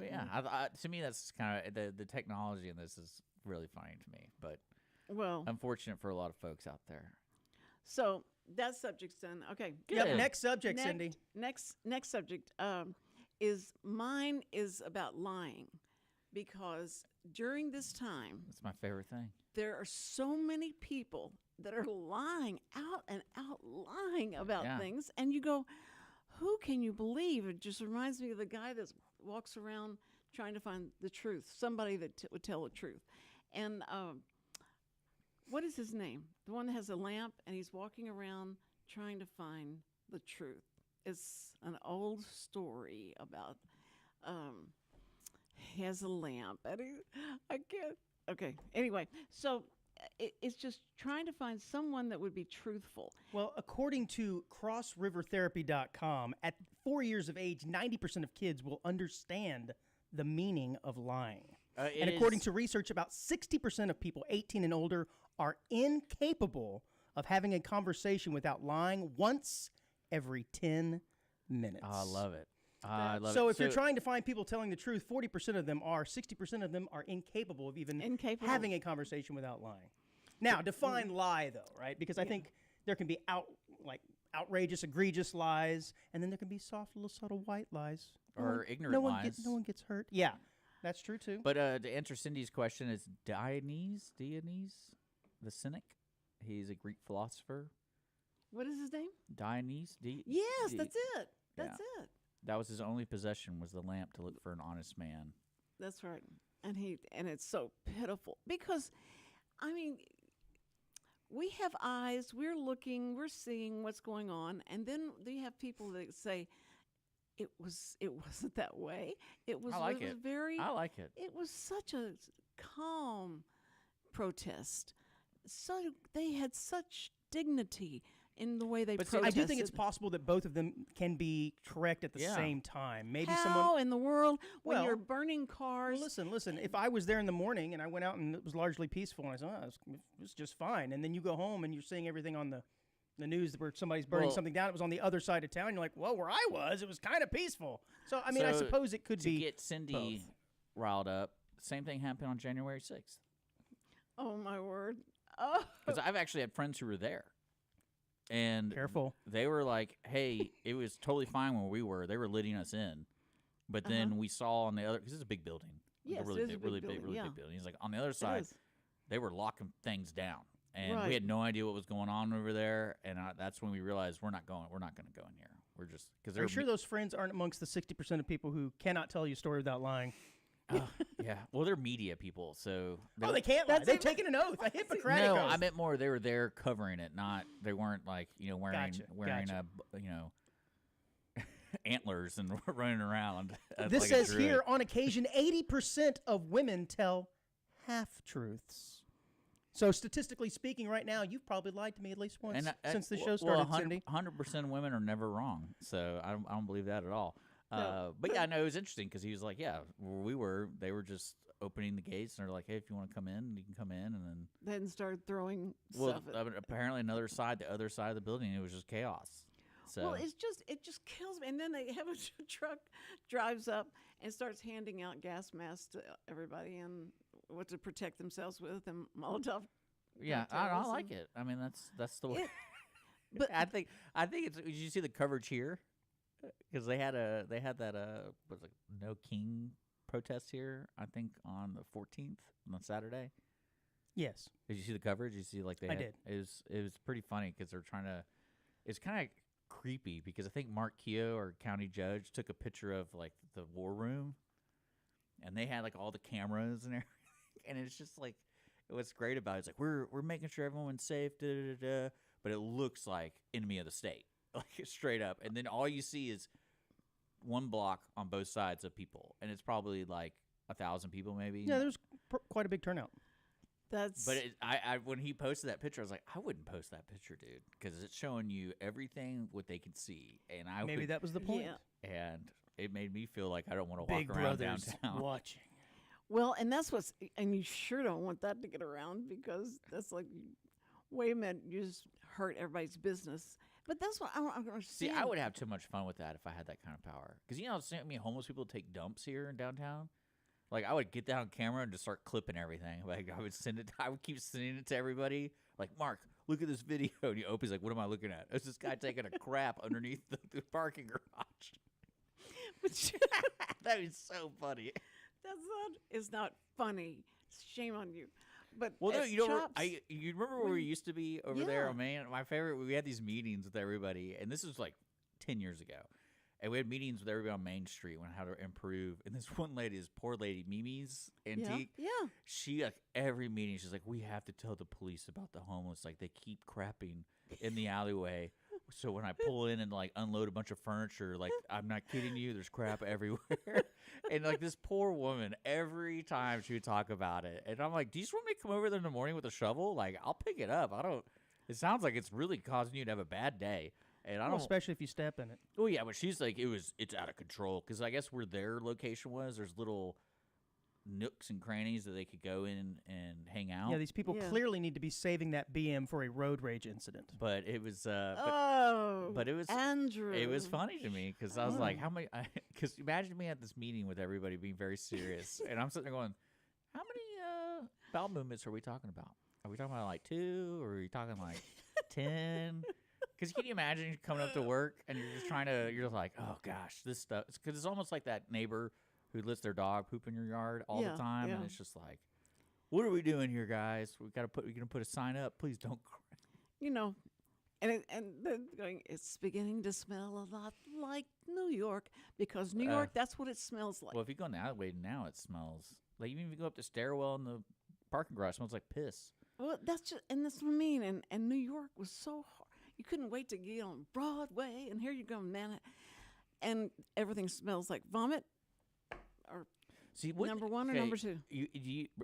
S1: yeah, to me that's kind of the technology in this is really funny to me, but
S2: Well,
S1: unfortunate for a lot of folks out there.
S2: so that subject's done. Okay.
S3: Yep,
S1: Good.
S3: next subject, Cindy.
S2: Next subject is mine is about lying, because during this time
S1: That's my favorite thing.
S2: there are so many people that are lying out and out lying about
S1: Yeah.
S2: things, and you go, who can you believe? It just reminds me of the guy that walks around trying to find the truth, somebody that would tell the truth. And what is his name? The one that has a lamp and he's walking around trying to find the truth. It's an old story about he has a lamp and I can't. Okay. Anyway, so it's just trying to find someone that would be truthful.
S3: Well, according to crossrivertherapy.com, at 4 years of age, 90% of kids will understand the meaning of lying. And according to research, about 60% of people 18 and older are incapable of having a conversation without lying once every 10 minutes.
S1: I love it. I love
S3: So
S1: it.
S3: if you're trying to find people telling the truth, 40% of them are, 60% of them are incapable of even
S2: Incapable.
S3: having a conversation without lying. Now, define lie, though, right? Because I think there can be outrageous, egregious lies, and then there can be soft, little, subtle white lies.
S1: Or ignorant
S3: no one
S1: lies.
S3: no one gets hurt. Yeah, that's true, too.
S1: But to answer Cindy's question, it's Dionys, the cynic. He's a Greek philosopher.
S2: What is his name?
S1: Dionysus.
S2: Yes, that's it. That's it.
S1: That was his only possession, was the lamp to look for an honest man.
S2: That's right. And it's so pitiful because, I mean, we have eyes. We're looking. We're seeing what's going on, and then you have people that say, It wasn't that way. It was.
S1: I like
S2: it.
S1: it.
S2: Was very.
S1: I like it.
S2: It was such a calm protest. So they had such dignity in the way they
S1: But see,
S2: protested.
S3: I do think it's possible that both of them can be correct at the same time. Maybe
S2: How
S3: someone.
S2: in the world when
S3: Well,
S2: you're burning cars?
S3: Well, listen. If I was there in the morning and I went out and it was largely peaceful, and I said, "Oh, it was just fine," and then you go home and you're seeing everything on the news where somebody's burning something down. It was on the other side of town. You're like, well, where I was, it was kind of peaceful. So I mean, I suppose it could
S1: to
S3: be
S1: get Cindy riled up. Same thing happened on January 6th.
S2: Oh my word! Oh,
S1: Because I've actually had friends who were there. And
S3: careful.
S1: They were like, hey, it was totally fine where we were. They were letting us in. But then we saw on the other, because it's a big building.
S2: Yes,
S1: a really
S2: it is a
S1: big, really
S2: big
S1: big,
S2: building,
S1: really big building. He's like, on the other side,
S2: is.
S1: they were locking things down. And
S2: Right.
S1: we had no idea what was going on over there. And that's when we realized we're not going to go in here. We're just, because
S3: Are
S1: they're
S3: you sure those friends aren't amongst the 60% of people who cannot tell you a story without lying?
S1: yeah. Well, they're media people. So.
S3: They can't lie. They've taken an oath, a Hippocratic
S1: No,
S3: oath.
S1: I meant more. They were there covering it, not they weren't like wearing
S3: Gotcha.
S1: antlers and running around.
S3: This
S1: like a
S3: says
S1: druid.
S3: here, on occasion, 80% of women tell half-truths. So statistically speaking, right now, you've probably lied to me at least once since the show started, Cindy.
S1: 100% of women are never wrong, so I don't believe that at all.
S2: No.
S1: But yeah, no, it was interesting because he was like, yeah, where they were just opening the gates and they're like, hey, if you want to come in, you can come in, and
S2: Then started throwing
S1: then
S2: stuff.
S1: apparently the other side of the building, it was just chaos. So
S2: Well, it just kills me. And then they have a truck drives up and starts handing out gas masks to everybody and what to protect themselves with and Molotov.
S1: yeah,
S2: cocktails
S1: I like
S2: and-
S1: it. I mean, that's the way.
S2: but
S1: I think it's. Did you see the coverage here? Because they had that was it No King protest here. I think on the 14th on Saturday.
S3: Yes.
S1: Did you see the coverage? You see like they
S3: I
S1: had,
S3: did.
S1: It was pretty funny because they're trying to. It's kind of creepy because I think Mark Keogh, our county judge, took a picture of like the war room, and they had like all the cameras and everything, and it's just like what's great about it is like we're making sure everyone's safe, but it looks like enemy of the state, like straight up, and then all you see is one block on both sides of people, and it's probably like 1,000 people maybe.
S3: Yeah, there was quite a big turnout.
S2: that's
S1: But I when he posted that picture, I was like, I wouldn't post that picture, dude, because it's showing you everything what they can see, and
S3: Maybe that was the point.
S2: Yeah.
S1: and it made me feel like I don't want to
S3: Big
S1: walk around
S3: Brother's
S1: downtown.
S3: watching.
S2: Well, and that's what's, and you sure don't want that to get around because that's like, wait a minute, you just hurt everybody's business. But that's what I don't
S1: See,
S2: understand.
S1: I would have too much fun with that if I had that kind of power, because homeless people take dumps here in downtown. Like I would get that on camera and just start clipping everything. Like I would keep sending it to everybody. Like, Mark, look at this video. And he opens like, what am I looking at? It's this guy taking a crap underneath the parking garage. That is so funny.
S2: It's not funny. Shame on you. But
S1: Well, no,
S2: at
S1: you don't.
S2: Chops,
S1: You remember where we used to be over there?
S2: Yeah.
S1: Oh, man, my favorite. We had these meetings with everybody, and this was like 10 years ago. And we had meetings with everybody on Main Street on how to improve. And this one lady, this poor lady, Mimi's Antique,
S2: Yeah.
S1: she like every meeting, she's like, we have to tell the police about the homeless. Like they keep crapping in the alleyway. So when I pull in and like unload a bunch of furniture, like I'm not kidding you, there's crap everywhere. And like this poor woman, every time she would talk about it, and I'm like, do you just want me to come over there in the morning with a shovel? Like I'll pick it up. It sounds like it's really causing you to have a bad day. And I
S3: Well,
S1: don't.
S3: especially if you step in it.
S1: Oh yeah, but she's like, it's out of control because I guess where their location was, there's little nooks and crannies that they could go in and hang out.
S3: Yeah, these people
S2: Yeah.
S3: clearly need to be saving that BM for a road rage incident.
S1: But it was,
S2: but
S1: it was,
S2: Andrew.
S1: it was funny to me because I was
S2: Oh.
S1: like, how many? Because imagine me at this meeting with everybody being very serious, and I'm sitting there going, how many bowel movements are we talking about? Are we talking about like 2, or are we talking like 10? Because can you imagine you coming up to work and you're just you're just like, oh gosh, this stuff. Because it's almost like that neighbor who lets their dog poop in your yard all
S2: Yeah,
S1: the time, and
S2: yeah.
S1: it's just like, What are we doing here, guys? We're gonna put a sign up. Please don't cry.
S2: You know, and then going, it's beginning to smell a lot like New York, because New York, that's what it smells like.
S1: Well, if you go in the alleyway now, it smells like, even if you go up the stairwell in the parking garage, it smells like piss.
S2: Well, that's what I mean. And New York was so hard. You couldn't wait to get on Broadway, and here you go, man. And everything smells like vomit. Or
S1: See,
S2: number one or number two?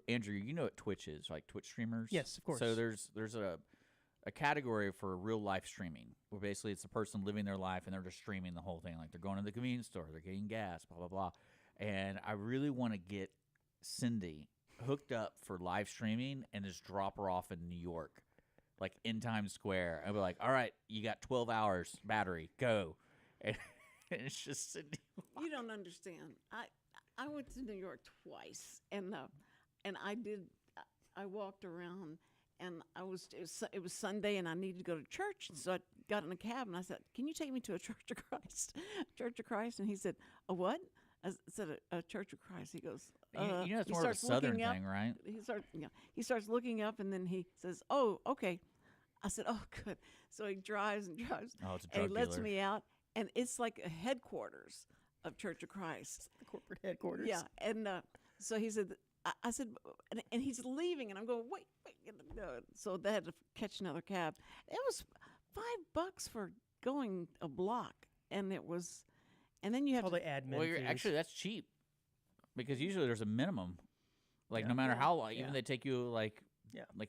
S1: Andrew, you know what Twitch is, like Twitch streamers?
S3: Yes, of course.
S1: So there's a category for real life streaming, where basically it's a person living their life and they're just streaming the whole thing. Like they're going to the convenience store, they're getting gas, blah, blah, blah. And I really want to get Cindy hooked up for live streaming and just drop her off in New York, like in Times Square. I'd be like, all right, you got 12 hours battery, go. And it's just Cindy.
S2: You don't understand. I went to New York twice, and I walked around, and it was Sunday, and I needed to go to church, so I got in a cab, and I said, "Can you take me to a Church of Christ?" Church of Christ, and he said, "A what?" I said, "A Church of Christ." He goes,
S1: You know, it's more of a Southern thing, right?
S2: He starts looking up, and then he says, "Oh, okay." I said, "Oh, good." So he drives and drives,
S1: Oh, it's a
S2: and
S1: drug
S2: he lets
S1: dealer.
S2: me out, and it's like a headquarters of Church of Christ.
S3: The corporate headquarters.
S2: Yeah, and so he said, I said, and he's leaving, and I'm going, wait. So they had to catch another cab. It was $5 for going a block, and then you have
S3: All
S2: to.
S3: the admin
S1: Well,
S3: fees.
S1: actually, that's cheap, because usually there's a minimum. Like no matter how long, even they take you like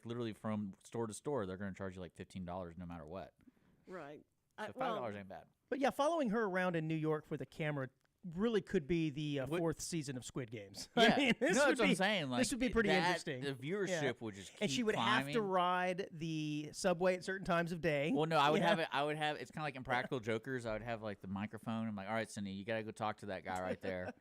S1: literally from store to store, they're going to charge you like $15 no matter what.
S2: Right.
S1: So $5 ain't bad.
S3: But yeah, following her around in New York with a camera really could be the fourth season of Squid Games.
S1: Yeah,
S3: I mean, this
S1: no,
S3: would
S1: that's what
S3: be,
S1: I'm saying. Like,
S3: this would be pretty interesting.
S1: The viewership would just keep
S3: and she would
S1: climbing.
S3: have to ride the subway at certain times of day.
S1: Well, no, I would have it. I would have. It's kind of like Impractical Jokers. I would have like the microphone. I'm like, all right, Cindy, you gotta go talk to that guy right there.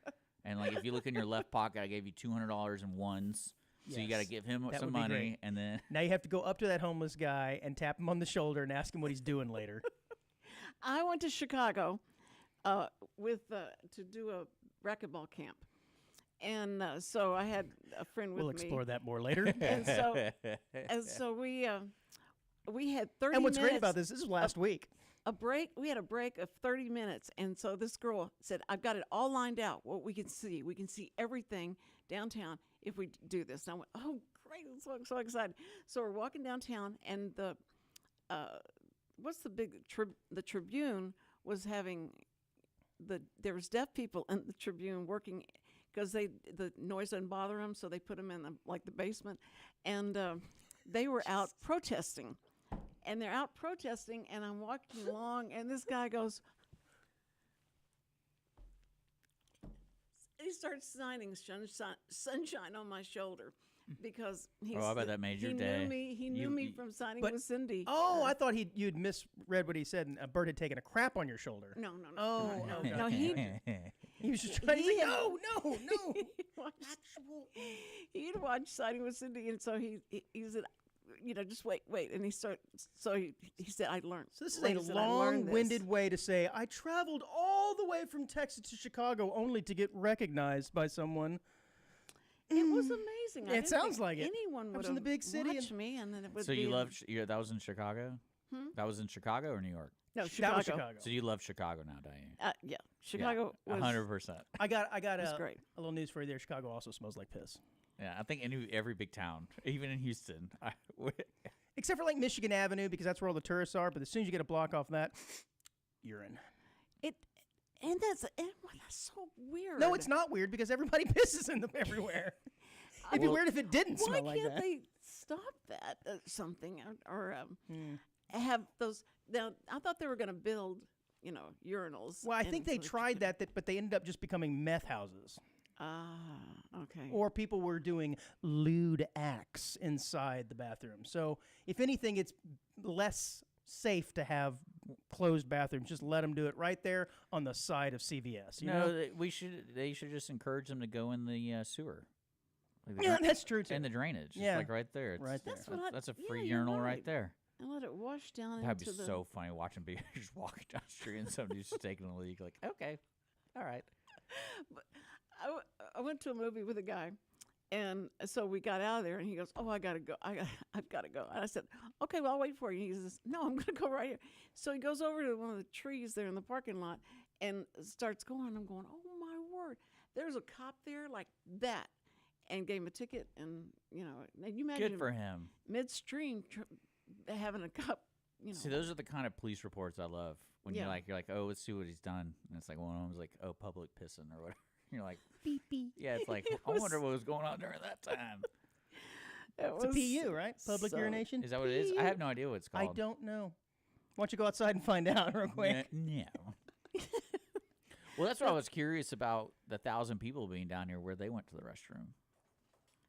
S1: And like, if you look in your left pocket, I gave you $200 in ones. So you got to give him
S3: That
S1: some
S3: would be
S1: money,
S3: great.
S1: and then
S3: Now you have to go up to that homeless guy and tap him on the shoulder and ask him what he's doing later.
S2: I went to Chicago to do a racquetball camp, and so I had a friend with me.
S3: We'll explore that more later.
S2: And so we had 30
S3: And what's
S2: minutes
S3: great about this is last week.
S2: a break. We had a break of 30 minutes, and so this girl said, "I've got it all lined out. What we can see. We can see everything downtown if we do this." And I went, "Oh, great! I'm so excited!" So we're walking downtown, and the the Tribune was having there was deaf people in the Tribune working because the noise doesn't bother them, so they put them in the basement, and they were out protesting. And they're out protesting, and I'm walking along, and this guy goes, he starts signing sunshine on my shoulder because he's.
S1: I bet that made your day.
S2: He knew me from signing
S3: but-
S2: with Cindy.
S3: Oh, I thought you'd misread what he said, and a bird had taken a crap on your shoulder.
S2: No.
S3: Oh,
S2: no.
S3: okay.
S2: No, he
S3: He was just trying to say,
S2: He-
S3: no.
S2: he'd watched signing with Cindy, and so he said, just wait, and he started. So he said, I learned.
S3: So this is
S2: He
S3: a
S2: said, "I learned this."
S3: long-winded way to say, I traveled all the way from Texas to Chicago only to get recognized by someone.
S2: It was amazing. I
S3: It
S2: didn't
S3: sounds
S2: think
S3: like it.
S2: anyone
S3: I
S2: would
S3: was in the big city
S2: watch me, and then it would
S1: So
S2: be
S1: you
S2: in-
S1: loved that was in Chicago? That was in Chicago or New York?
S2: no
S3: That
S2: Chicago.
S3: was Chicago.
S1: So you love Chicago now, don't you?
S2: Yeah, Chicago was
S1: 100%.
S3: I got
S2: was
S3: a
S2: great.
S3: little news for you there. Chicago also smells like piss.
S1: Yeah, I think every big town, even in Houston.
S3: Except for like Michigan Avenue, because that's where all the tourists are. But as soon as you get a block off that, urine.
S2: And that's so weird.
S3: No, it's not weird because everybody pisses in them everywhere. It'd be
S1: Well,
S3: weird if it didn't
S2: Why
S3: smell like
S2: can't
S3: that.
S2: they stop that something or have those? Now, I thought they were going to build, urinals.
S3: Well, I think they
S2: so you
S3: tried
S2: could-
S3: that, but they ended up just becoming meth houses.
S2: Okay.
S3: Or people were doing lewd acts inside the bathroom. So, if anything, it's less safe to have closed bathrooms. Just let them do it right there on the side of CVS. You know?
S1: They should just encourage them to go in the sewer. Like the
S3: Yeah,
S1: dra-
S3: that's true too.
S1: and the drainage. Just
S3: Yeah.
S1: like right there. It's,
S3: Right there.
S1: That's a
S2: yeah,
S1: free
S2: you're
S1: urinal right
S2: right.
S1: there.
S2: And let it wash down
S1: That'd be
S2: into the.
S1: so funny watching people just walking down the street and somebody's just taking a leak. Like, okay, all right.
S2: I went to a movie with a guy, And so we got out of there, and he goes, "Oh, I gotta go. I've gotta go." And I said, "Okay, well, I'll wait for you." He says, "No, I'm gonna go right here." So he goes over to one of the trees there in the parking lot and starts going. I'm going, "Oh my word! There's a cop there like that," and gave him a ticket. And and you imagine
S1: Good for him.
S2: midstream having a cop.
S1: See, those are the kind of police reports I love. When
S2: Yeah.
S1: you're like, oh, let's see what he's done, and it's like one of them's like, oh, public pissing or whatever. You're like,
S3: Beep beep.
S1: yeah, it's like, I
S2: was-
S1: wonder what was going on during that time.
S3: It's a PU, right? Public
S2: so-
S3: urination.
S1: Is that what it is? I have no idea what it's
S3: I
S1: called.
S3: don't know. Why don't you go outside and find out real quick?
S1: No. Well, that's what I was curious about, the 1,000 people being down here where they went to the restroom.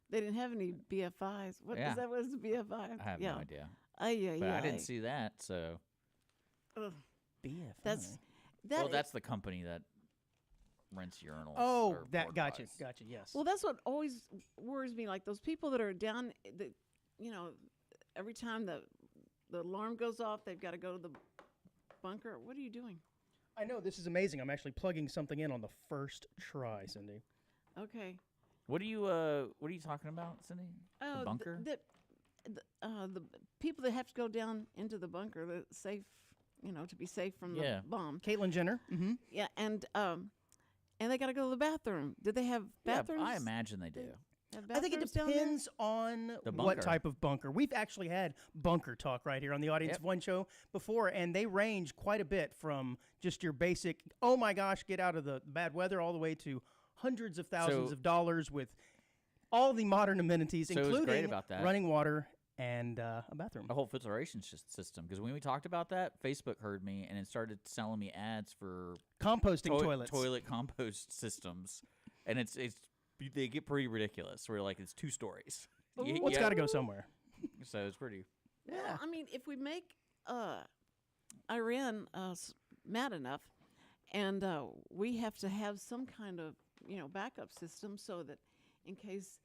S2: They didn't have any BFIs. What
S1: Yeah.
S2: is that? What is a BFI?
S1: I have no idea.
S2: Yeah.
S1: But I didn't see that, so.
S3: BFI.
S2: That's
S1: Well, that's the company that rents urinals.
S3: Oh,
S1: or
S3: that
S1: porta
S3: gotcha.
S1: potties.
S3: Gotcha. Yes.
S2: Well, that's what always worries me. Like those people that are down, every time the alarm goes off, they've got to go to the bunker. What are you doing?
S3: I know this is amazing. I'm actually plugging something in on the first try, Cindy.
S2: Okay.
S1: What are you talking about, Cindy?
S2: Oh,
S1: The bunker?
S2: The people that have to go down into the bunker, the safe, to be safe from
S1: Yeah.
S2: the bomb.
S3: Caitlyn Jenner. Mm-hmm.
S2: Yeah, and they got to go to the bathroom. Did they have bathrooms?
S1: Yeah, I imagine they do.
S2: Have
S3: I think it
S2: bathrooms down there?
S3: depends on
S1: The
S3: what
S1: bunker.
S3: type of bunker. We've actually had bunker talk right here on the Audience
S1: Yep.
S3: of One show before, and they range quite a bit from just your basic, oh my gosh, get out of the bad weather, all the way to hundreds of thousands
S1: So-
S3: of dollars with all the modern amenities,
S1: So it was great
S3: including
S1: about that.
S3: running water and a bathroom.
S1: A whole filtration system. Because when we talked about that, Facebook heard me and it started selling me ads for
S3: Composting toilets.
S1: toilet compost systems, and it's they get pretty ridiculous. Where like it's 2 stories.
S2: Ooh.
S3: Well, it's got to go somewhere.
S1: So it's pretty.
S2: Well, I mean, if we make Iran mad enough, and we have to have some kind of backup system so that in case,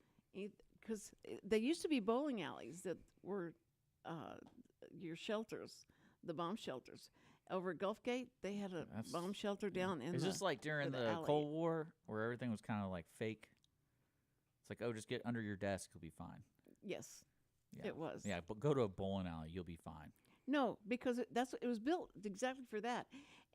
S2: because there used to be bowling alleys that were your shelters, the bomb shelters. Over at Gulf Gate, they had a
S1: That's-
S2: bomb shelter down in
S1: Is
S2: the
S1: this like during
S2: the
S1: the
S2: alley.
S1: Cold War where everything was kind of like fake? It's like, oh, just get under your desk, you'll be fine.
S2: Yes,
S1: Yeah.
S2: it was.
S1: Yeah, but go to a bowling alley, you'll be fine.
S2: No, because it was built exactly for that,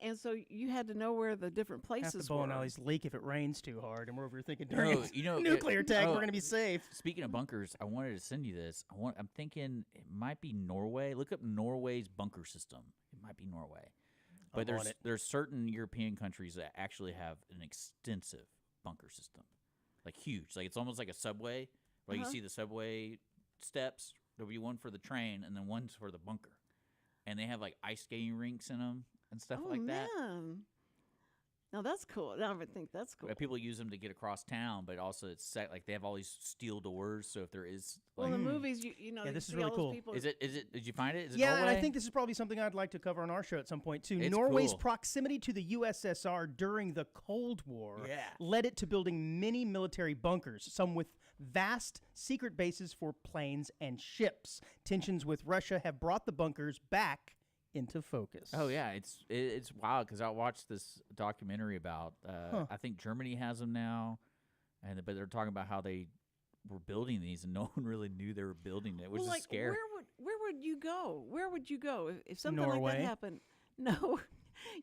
S2: and so you had to know where the different
S3: Half
S2: places
S3: the bowling
S2: were.
S3: alleys leak if it rains too hard, and we're over here thinking during
S1: No,
S3: nuclear attack
S1: oh,
S3: we're going to be safe.
S1: Speaking of bunkers, I wanted to send you this. I'm thinking it might be Norway. Look up Norway's bunker system. It might be Norway. But
S3: I'm on it.
S1: there's certain European countries that actually have an extensive bunker system, like huge. Like it's almost like a subway. Like you
S2: Uh-huh.
S1: see the subway steps. There'll be one for the train and then one's for the bunker, and they have like ice skating rinks in them and stuff
S2: Oh
S1: like that.
S2: man, now that's cool. Now I think that's cool.
S1: People use them to get across town, but also it's set, like they have all these steel doors. So if there is,
S2: Well,
S1: like,
S2: in the movies, you know,
S3: Yeah,
S2: you
S3: this is
S2: see
S3: really
S2: all
S3: cool.
S2: those people.
S1: is it? Did you find it? Is it
S3: Yeah, and I
S1: Norway?
S3: think this is probably something I'd like to cover on our show at some point too.
S1: It's
S3: Norway's
S1: cool.
S3: proximity to the USSR during the Cold War
S1: Yeah.
S3: led it to building many military bunkers, some with vast secret bases for planes and ships. Tensions with Russia have brought the bunkers back into focus.
S1: Oh yeah, it's wild because I watched this documentary about. I think Germany has them now, but they're talking about how they were building these and no one really knew they were building it, which
S2: well,
S1: is
S2: like,
S1: scary.
S2: where would you go? Where would you go if something like
S3: Norway.
S2: that happened? No,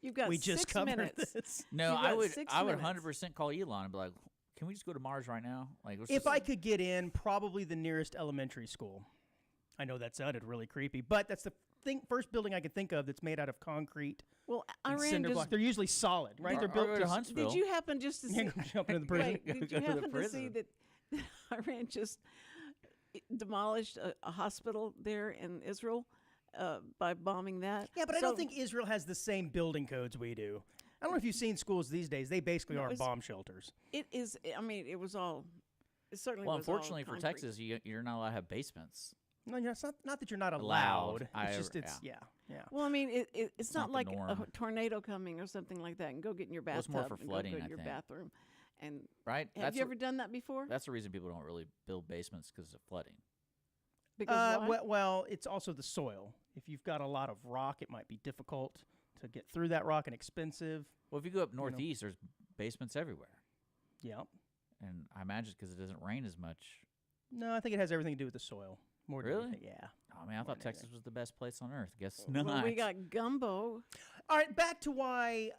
S2: you've got
S3: we just
S2: 6
S3: covered
S2: minutes.
S3: this.
S1: No,
S2: You've
S1: I
S2: got
S1: would
S2: 6
S1: I would
S2: minutes.
S1: 100% call Elon and be like, can we just go to Mars right now? Like, let's
S3: If
S1: just,
S3: I could get in, probably the nearest elementary school. I know that sounded really creepy, but that's the first building I could think of that's made out of concrete
S2: Well,
S3: and
S2: Iran
S3: cinder
S2: just.
S3: block. They're usually solid, right?
S1: Or-
S3: They're
S1: or
S3: built
S1: go to
S3: to
S1: Huntsville.
S2: Did you happen just to see?
S3: Yeah, go jump into the prison.
S2: Wait, did
S1: Go
S2: you
S1: to the
S2: happen to see
S1: prison.
S2: that Iran just demolished a hospital there in Israel by bombing that?
S3: Yeah, but I
S2: So-
S3: don't think Israel has the same building codes we do. I don't know if you've seen schools these days. They basically
S2: No,
S3: are
S2: it's-
S3: bomb shelters.
S2: it is. I mean, it was all. It certainly
S1: well,
S2: was all
S1: unfortunately for
S2: concrete.
S1: Texas, you're not allowed to have basements.
S3: No, it's not that you're not
S1: Allowed.
S3: allowed.
S1: I-
S3: It's just yeah.
S2: Well, I mean, it's
S1: not
S2: not
S1: the
S2: like a
S1: norm.
S2: tornado coming or something like that, and go get in your
S1: Well, it's
S2: bathtub
S1: more for
S2: and go
S1: flooding,
S2: to
S1: I
S2: your
S1: think.
S2: bathroom. And
S1: Right?
S2: have you ever done that before?
S1: That's the reason people don't really build basements because of flooding.
S2: Because why?
S3: Well, it's also the soil. If you've got a lot of rock, it might be difficult to get through that rock and expensive.
S1: Well, if you go up northeast, there's basements everywhere.
S3: Yeah.
S1: And I imagine because it doesn't rain as much.
S3: No, I think it has everything to do with the soil. More than
S1: Really?
S3: anything, yeah.
S1: Oh, man, I thought Texas was the best place on earth. Guess
S2: Well,
S1: not.
S2: we got gumbo.
S3: All right, back to why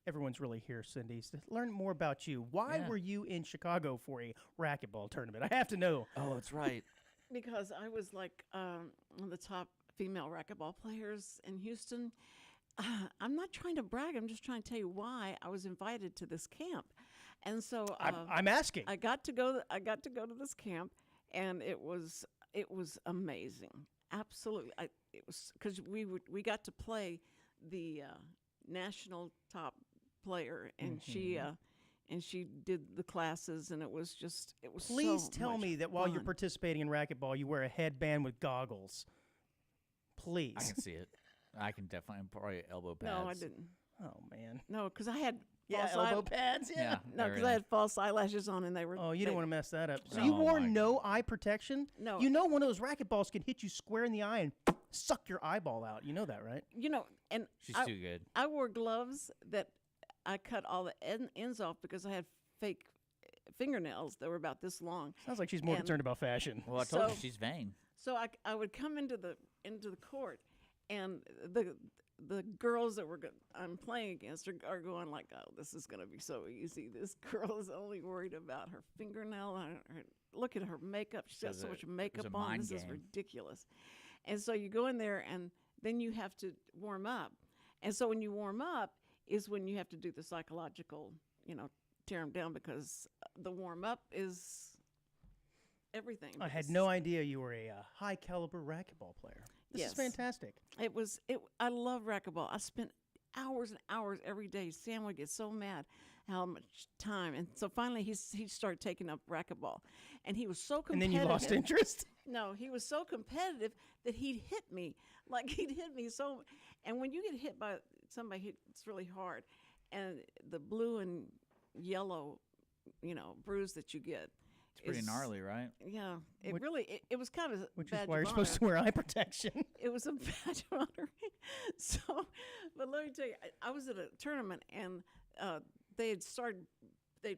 S3: everyone's really here, Cindy. To learn more about you. Why
S1: Yeah.
S3: were you in Chicago for a racquetball tournament? I have to know.
S1: Oh, that's right.
S2: Because I was like one of the top female racquetball players in Houston. I'm not trying to brag. I'm just trying to tell you why I was invited to this camp, and so
S3: I'm asking.
S2: I got to go. I got to go to this camp, and it was amazing. Absolutely, it was because we got to play the national top player, and she did the classes, and it was
S3: Please
S2: so
S3: tell
S2: much
S3: me that while you're
S2: fun.
S3: participating in racquetball, you wear a headband with goggles. Please.
S1: I can see it. I can definitely probably elbow pads.
S2: No, I didn't.
S3: Oh man.
S2: No, because I had
S3: Yeah,
S2: false
S3: elbow pads. Yeah.
S1: Yeah.
S2: No, because
S1: everything.
S2: I had false eyelashes on, and they were.
S3: Oh, you
S2: they,
S3: didn't want to mess that up. So
S1: No.
S3: you
S1: Oh,
S3: wore
S1: my
S3: no eye protection?
S2: No.
S3: You know one of those racquetballs can hit you square in the eye and suck your eyeball out. You know that, right?
S2: and
S1: She's
S2: I,
S1: too good.
S2: I wore gloves that I cut all the ends off because I had fake fingernails that were about this long.
S3: Sounds like she's more
S2: And-
S3: concerned about fashion.
S1: Well, I told you
S2: so-
S1: she's vain.
S2: So I would come into the court, and the girls that I'm playing against are going like, oh, this is going to be so easy. This girl is only worried about her fingernail. Look at her makeup. She's got
S1: was
S2: so
S1: a-
S2: much
S1: it was
S2: makeup
S1: a
S2: on.
S1: mind
S2: This is
S1: game.
S2: ridiculous. And so you go in there, and then you have to warm up. And so when you warm up is when you have to do the psychological, tear them down, because the warm up is everything.
S3: I had
S2: because
S3: no idea you were a high caliber racquetball player. This is
S2: Yes.
S3: fantastic.
S2: I love racquetball. I spent hours and hours every day. Sam would get so mad how much time, and so finally he started taking up racquetball, and he was so
S3: And
S2: competitive.
S3: then you lost interest.
S2: No, he was so competitive that he'd hit me. Like he'd hit me so, and when you get hit by somebody, it's really hard, and the blue and yellow, bruise that you get.
S1: It's pretty
S2: is-
S1: gnarly, right?
S2: Yeah,
S3: Which-
S2: it was kind of
S3: Which is
S2: badge
S3: why you're
S2: of
S3: supposed
S2: honor.
S3: to wear eye protection.
S2: It was a badge of honor. So, but let me tell you, I was at a tournament, and they'd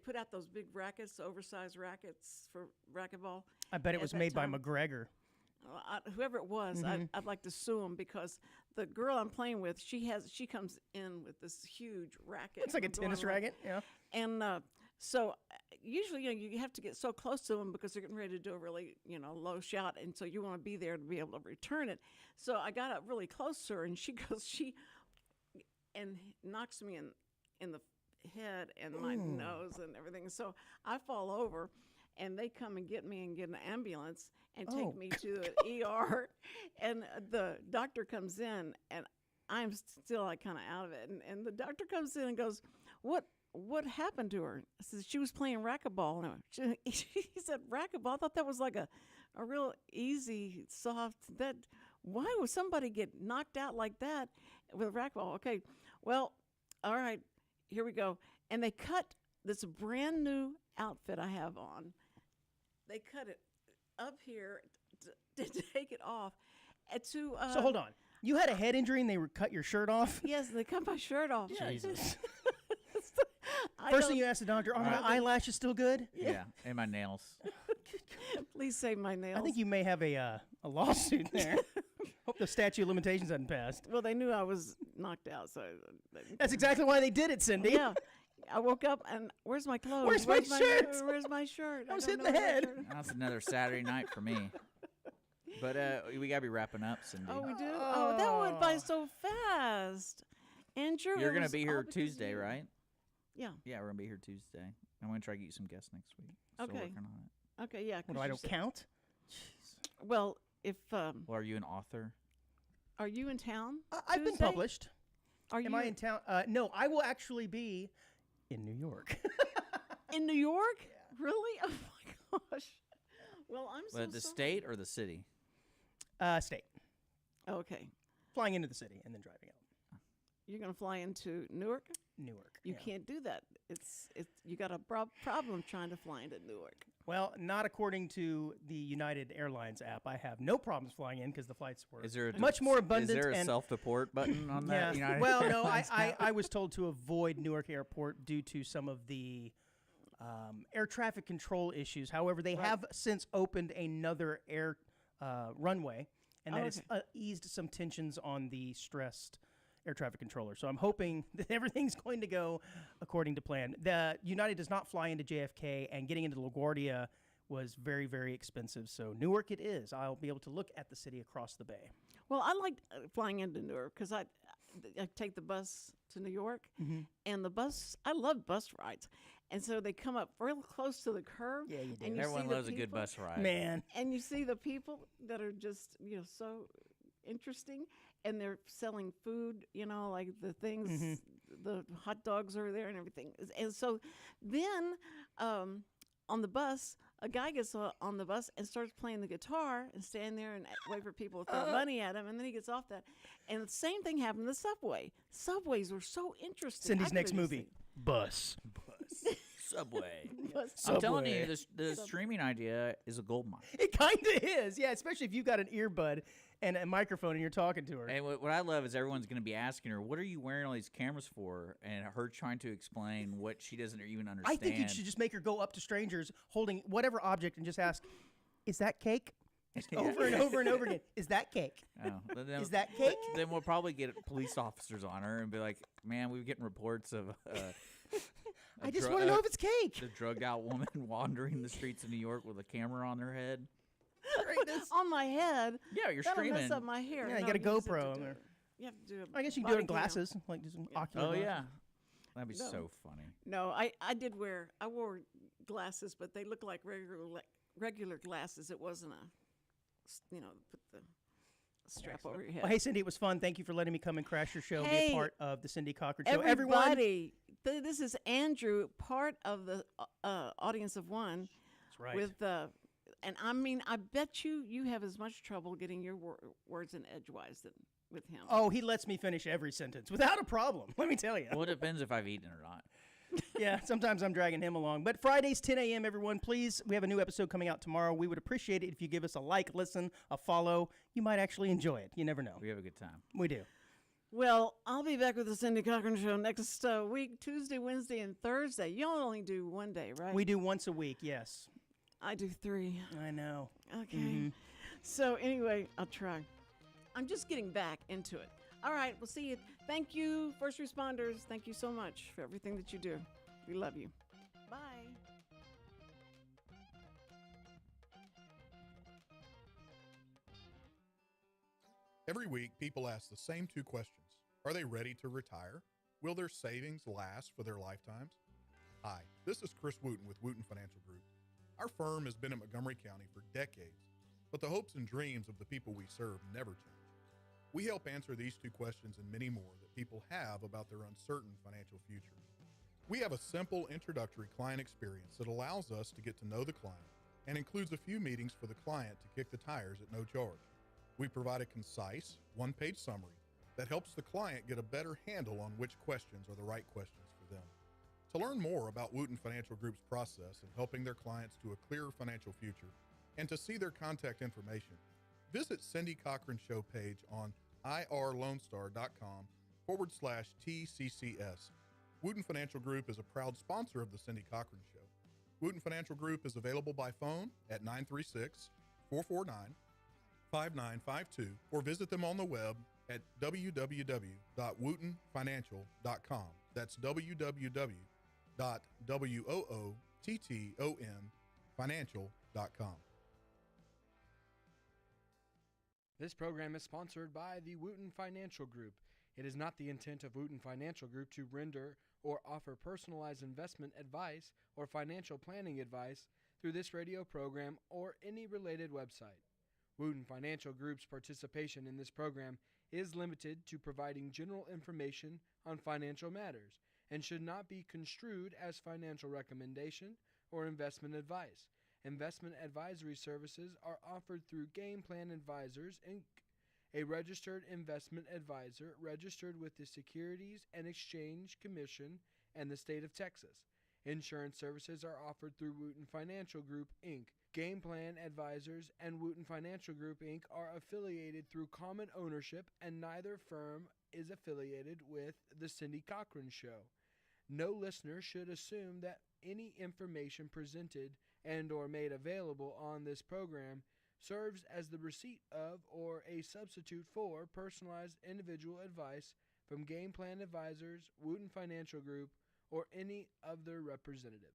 S2: put out those big rackets, oversized rackets for racquetball.
S3: I bet it
S2: At
S3: was
S2: that
S3: made by
S2: time-
S3: McGregor.
S2: Whoever it was, I'd like to sue him, because the girl I'm playing with, she comes in with this huge racket.
S3: It's like a
S2: and going
S3: tennis racket. Yeah.
S2: And so usually, you have to get so close to them because they're getting ready to do a really, low shot. And so you want to be there to be able to return it. So I got up really close to her, and she knocks me in the head and my nose and everything. So I fall over, and they come and get me and get an ambulance and
S3: Oh,
S2: take me to the ER. And the doctor comes in, and I'm still like kind of out of it. And the doctor comes in and goes, what happened to her? I said, she was playing racquetball. And he said, racquetball? I thought that was like a real easy, soft, why would somebody get knocked out like that with racquetball? Okay, well, all right, here we go. And they cut this brand new outfit I have on. They cut it up here to take it off. And
S3: So hold on. You had a head injury and they cut your shirt off?
S2: Yes, they cut my shirt off.
S1: Jesus.
S3: First thing you asked the doctor, are my eyelashes still good?
S1: Yeah. And my nails.
S2: Please save my nails.
S3: I think you may have a lawsuit there. Hope the statute of limitations hasn't passed.
S2: Well, they knew I was knocked out, so.
S3: That's exactly why they did it, Cindy.
S2: Yeah. I woke up and where's my clothes?
S3: Where's my shirt?
S2: Where's my shirt?
S3: I was
S2: don't
S3: hit in
S2: know
S3: the
S2: where my
S3: head.
S2: shirt is.
S1: That's another Saturday night for me. But we got to be wrapping up, Cindy.
S2: Oh, we do? Oh, that went by so fast. Andrew,
S1: You're
S2: it
S1: going to
S2: was
S1: be
S2: all
S1: here
S2: because
S1: Tuesday,
S2: of you.
S1: right?
S2: Yeah.
S1: Yeah, we're going to be here Tuesday. I'm going to try to get you some guests next week. Still
S2: Okay.
S1: working on it.
S2: Okay, yeah. 'cause
S3: What do I
S2: you
S3: don't
S2: said-
S3: count?
S2: Well, if
S1: Well, are you an author?
S2: are you in town?
S3: I've been
S2: Tuesday?
S3: published.
S2: Are
S3: Am
S2: you
S3: I in town? No, I will actually be in New York.
S2: in New York? Really? Oh my gosh. Well, I'm so
S1: Well, the
S2: sorry.
S1: state or the city?
S3: State.
S2: Okay.
S3: Flying into the city and then driving out.
S2: You're going to fly into Newark?
S3: Newark.
S2: You
S3: yeah.
S2: can't do that. It's you got a problem trying to fly into Newark.
S3: Well, not according to the United Airlines app. I have no problems flying in because the flights were
S1: Is there a
S3: much more abundant.
S1: Is there a
S3: and
S1: self-deport button on
S3: yeah.
S1: that? United
S3: Well, no,
S1: Airlines app?
S3: I was told to avoid Newark Airport due to some of the air traffic control issues. However, they
S2: Right.
S3: have since opened another air runway, and that has
S2: Okay.
S3: eased some tensions on the stressed air traffic controller. So I'm hoping that everything's going to go according to plan. The United does not fly into JFK, and getting into LaGuardia was very, very expensive. So Newark it is. I'll be able to look at the city across the bay.
S2: Well, I like flying into Newark because I take the bus to New York, and the bus, I love bus rides. And so they come up real close to the curb.
S3: Yeah, you do.
S2: And you
S1: Everyone
S2: see the
S1: loves a good
S2: people-
S1: bus ride.
S3: Man,
S2: And you see the people that are just, so interesting, and they're selling food, like the things, the hot dogs are there and everything. And so then on the bus, a guy gets on the bus and starts playing the guitar and stand there and wait for people to throw money at him, and then he gets off that. And the same thing happened in the subway. Subways were so interesting.
S3: Cindy's
S2: I
S3: next
S2: could've just
S3: movie, Bus.
S1: Subway.
S2: seen- Bus.
S1: I'm telling you,
S3: Subway.
S1: the streaming idea is a gold mine.
S3: It kind of is, yeah. Especially if you've got an earbud and a microphone and you're talking to her.
S1: And what I love is everyone's going to be asking her, "What are you wearing all these cameras for?" And her trying to explain what she doesn't even
S3: I
S1: understand.
S3: think you should just make her go up to strangers holding whatever object and just ask, "Is that cake?" Just over and over and over again. Is that cake?
S1: Oh, but then,
S3: Is that cake?
S1: Then we'll probably get police officers on her and be like, "Man, we're getting reports of."
S3: I just want to know if it's cake.
S1: the drugged out woman wandering the streets of New York with a camera on her head.
S2: On my head.
S1: Yeah, you're
S2: That'll
S1: streaming.
S2: mess up my hair.
S3: Yeah, you
S2: No,
S3: got a
S2: use it to
S3: GoPro
S2: do
S3: on there.
S2: it. You have to do it.
S3: I guess you can do it in
S2: body cam.
S3: glasses, like do some ocular
S1: Oh
S3: glasses.
S1: yeah, that'd be
S2: No.
S1: so funny.
S2: No, I wore glasses, but they look like regular glasses. It wasn't put the strap over your head.
S3: Well, hey, Cindy, it was fun. Thank you for letting me come and crash your show, be a
S2: Hey,
S3: part of the Cindy Cochran Show.
S2: Everybody, this is Andrew, part of the audience of one.
S3: That's right.
S2: With and I bet you have as much trouble getting your words in edgewise than with him.
S3: Oh, he lets me finish every sentence without a problem. Let me tell you.
S1: Well, it depends if I've eaten or not.
S3: Yeah, sometimes I'm dragging him along. But Fridays, 10 a.m., everyone, please, we have a new episode coming out tomorrow. We would appreciate it if you give us a like, listen, a follow. You might actually enjoy it. You never know.
S1: We have a good time.
S3: We do.
S2: Well, I'll be back with the Cindy Cochran Show next week, Tuesday, Wednesday, and Thursday. You only do one day, right?
S3: We do once a week, yes.
S2: I do 3.
S3: I know.
S2: Okay. So anyway, I'll try. I'm just getting back into it. All right, we'll see you. Thank you, first responders. Thank you so much for everything that you do. We love you. Bye.
S4: Every week, people ask the same 2 questions. Are they ready to retire? Will their savings last for their lifetimes? Hi, this is Chris Wootton with Wootton Financial Group. Our firm has been in Montgomery County for decades, but the hopes and dreams of the people we serve never change. We help answer these 2 questions and many more that people have about their uncertain financial future. We have a simple introductory client experience that allows us to get to know the client and includes a few meetings for the client to kick the tires at no charge. We provide a concise, one-page summary that helps the client get a better handle on which questions are the right questions for them. To learn more about Wootton Financial Group's process in helping their clients to a clearer financial future and to see their contact information, visit Cindy Cochran Show page on irlonestar.com/TCCS. Wootton Financial Group is a proud sponsor of the Cindy Cochran Show. Wootton Financial Group is available by phone at 936-449-5952 or visit them on the web at www.woottonfinancial.com. That's www.woottonfinancial.com.
S5: This program is sponsored by the Wootton Financial Group. It is not the intent of Wootton Financial Group to render or offer personalized investment advice or financial planning advice through this radio program or any related website. Wootton Financial Group's participation in this program is limited to providing general information on financial matters and should not be construed as financial recommendation or investment advice. Investment advisory services are offered through Game Plan Advisors, Inc., a registered investment advisor registered with the Securities and Exchange Commission and the state of Texas. Insurance services are offered through Wootton Financial Group, Inc. Game Plan Advisors and Wootton Financial Group, Inc. are affiliated through common ownership, and neither firm is affiliated with The Cindy Cochran Show. No listener should assume that any information presented and or made available on this program serves as the receipt of or a substitute for personalized individual advice from Game Plan Advisors, Wootton Financial Group, or any of their representatives.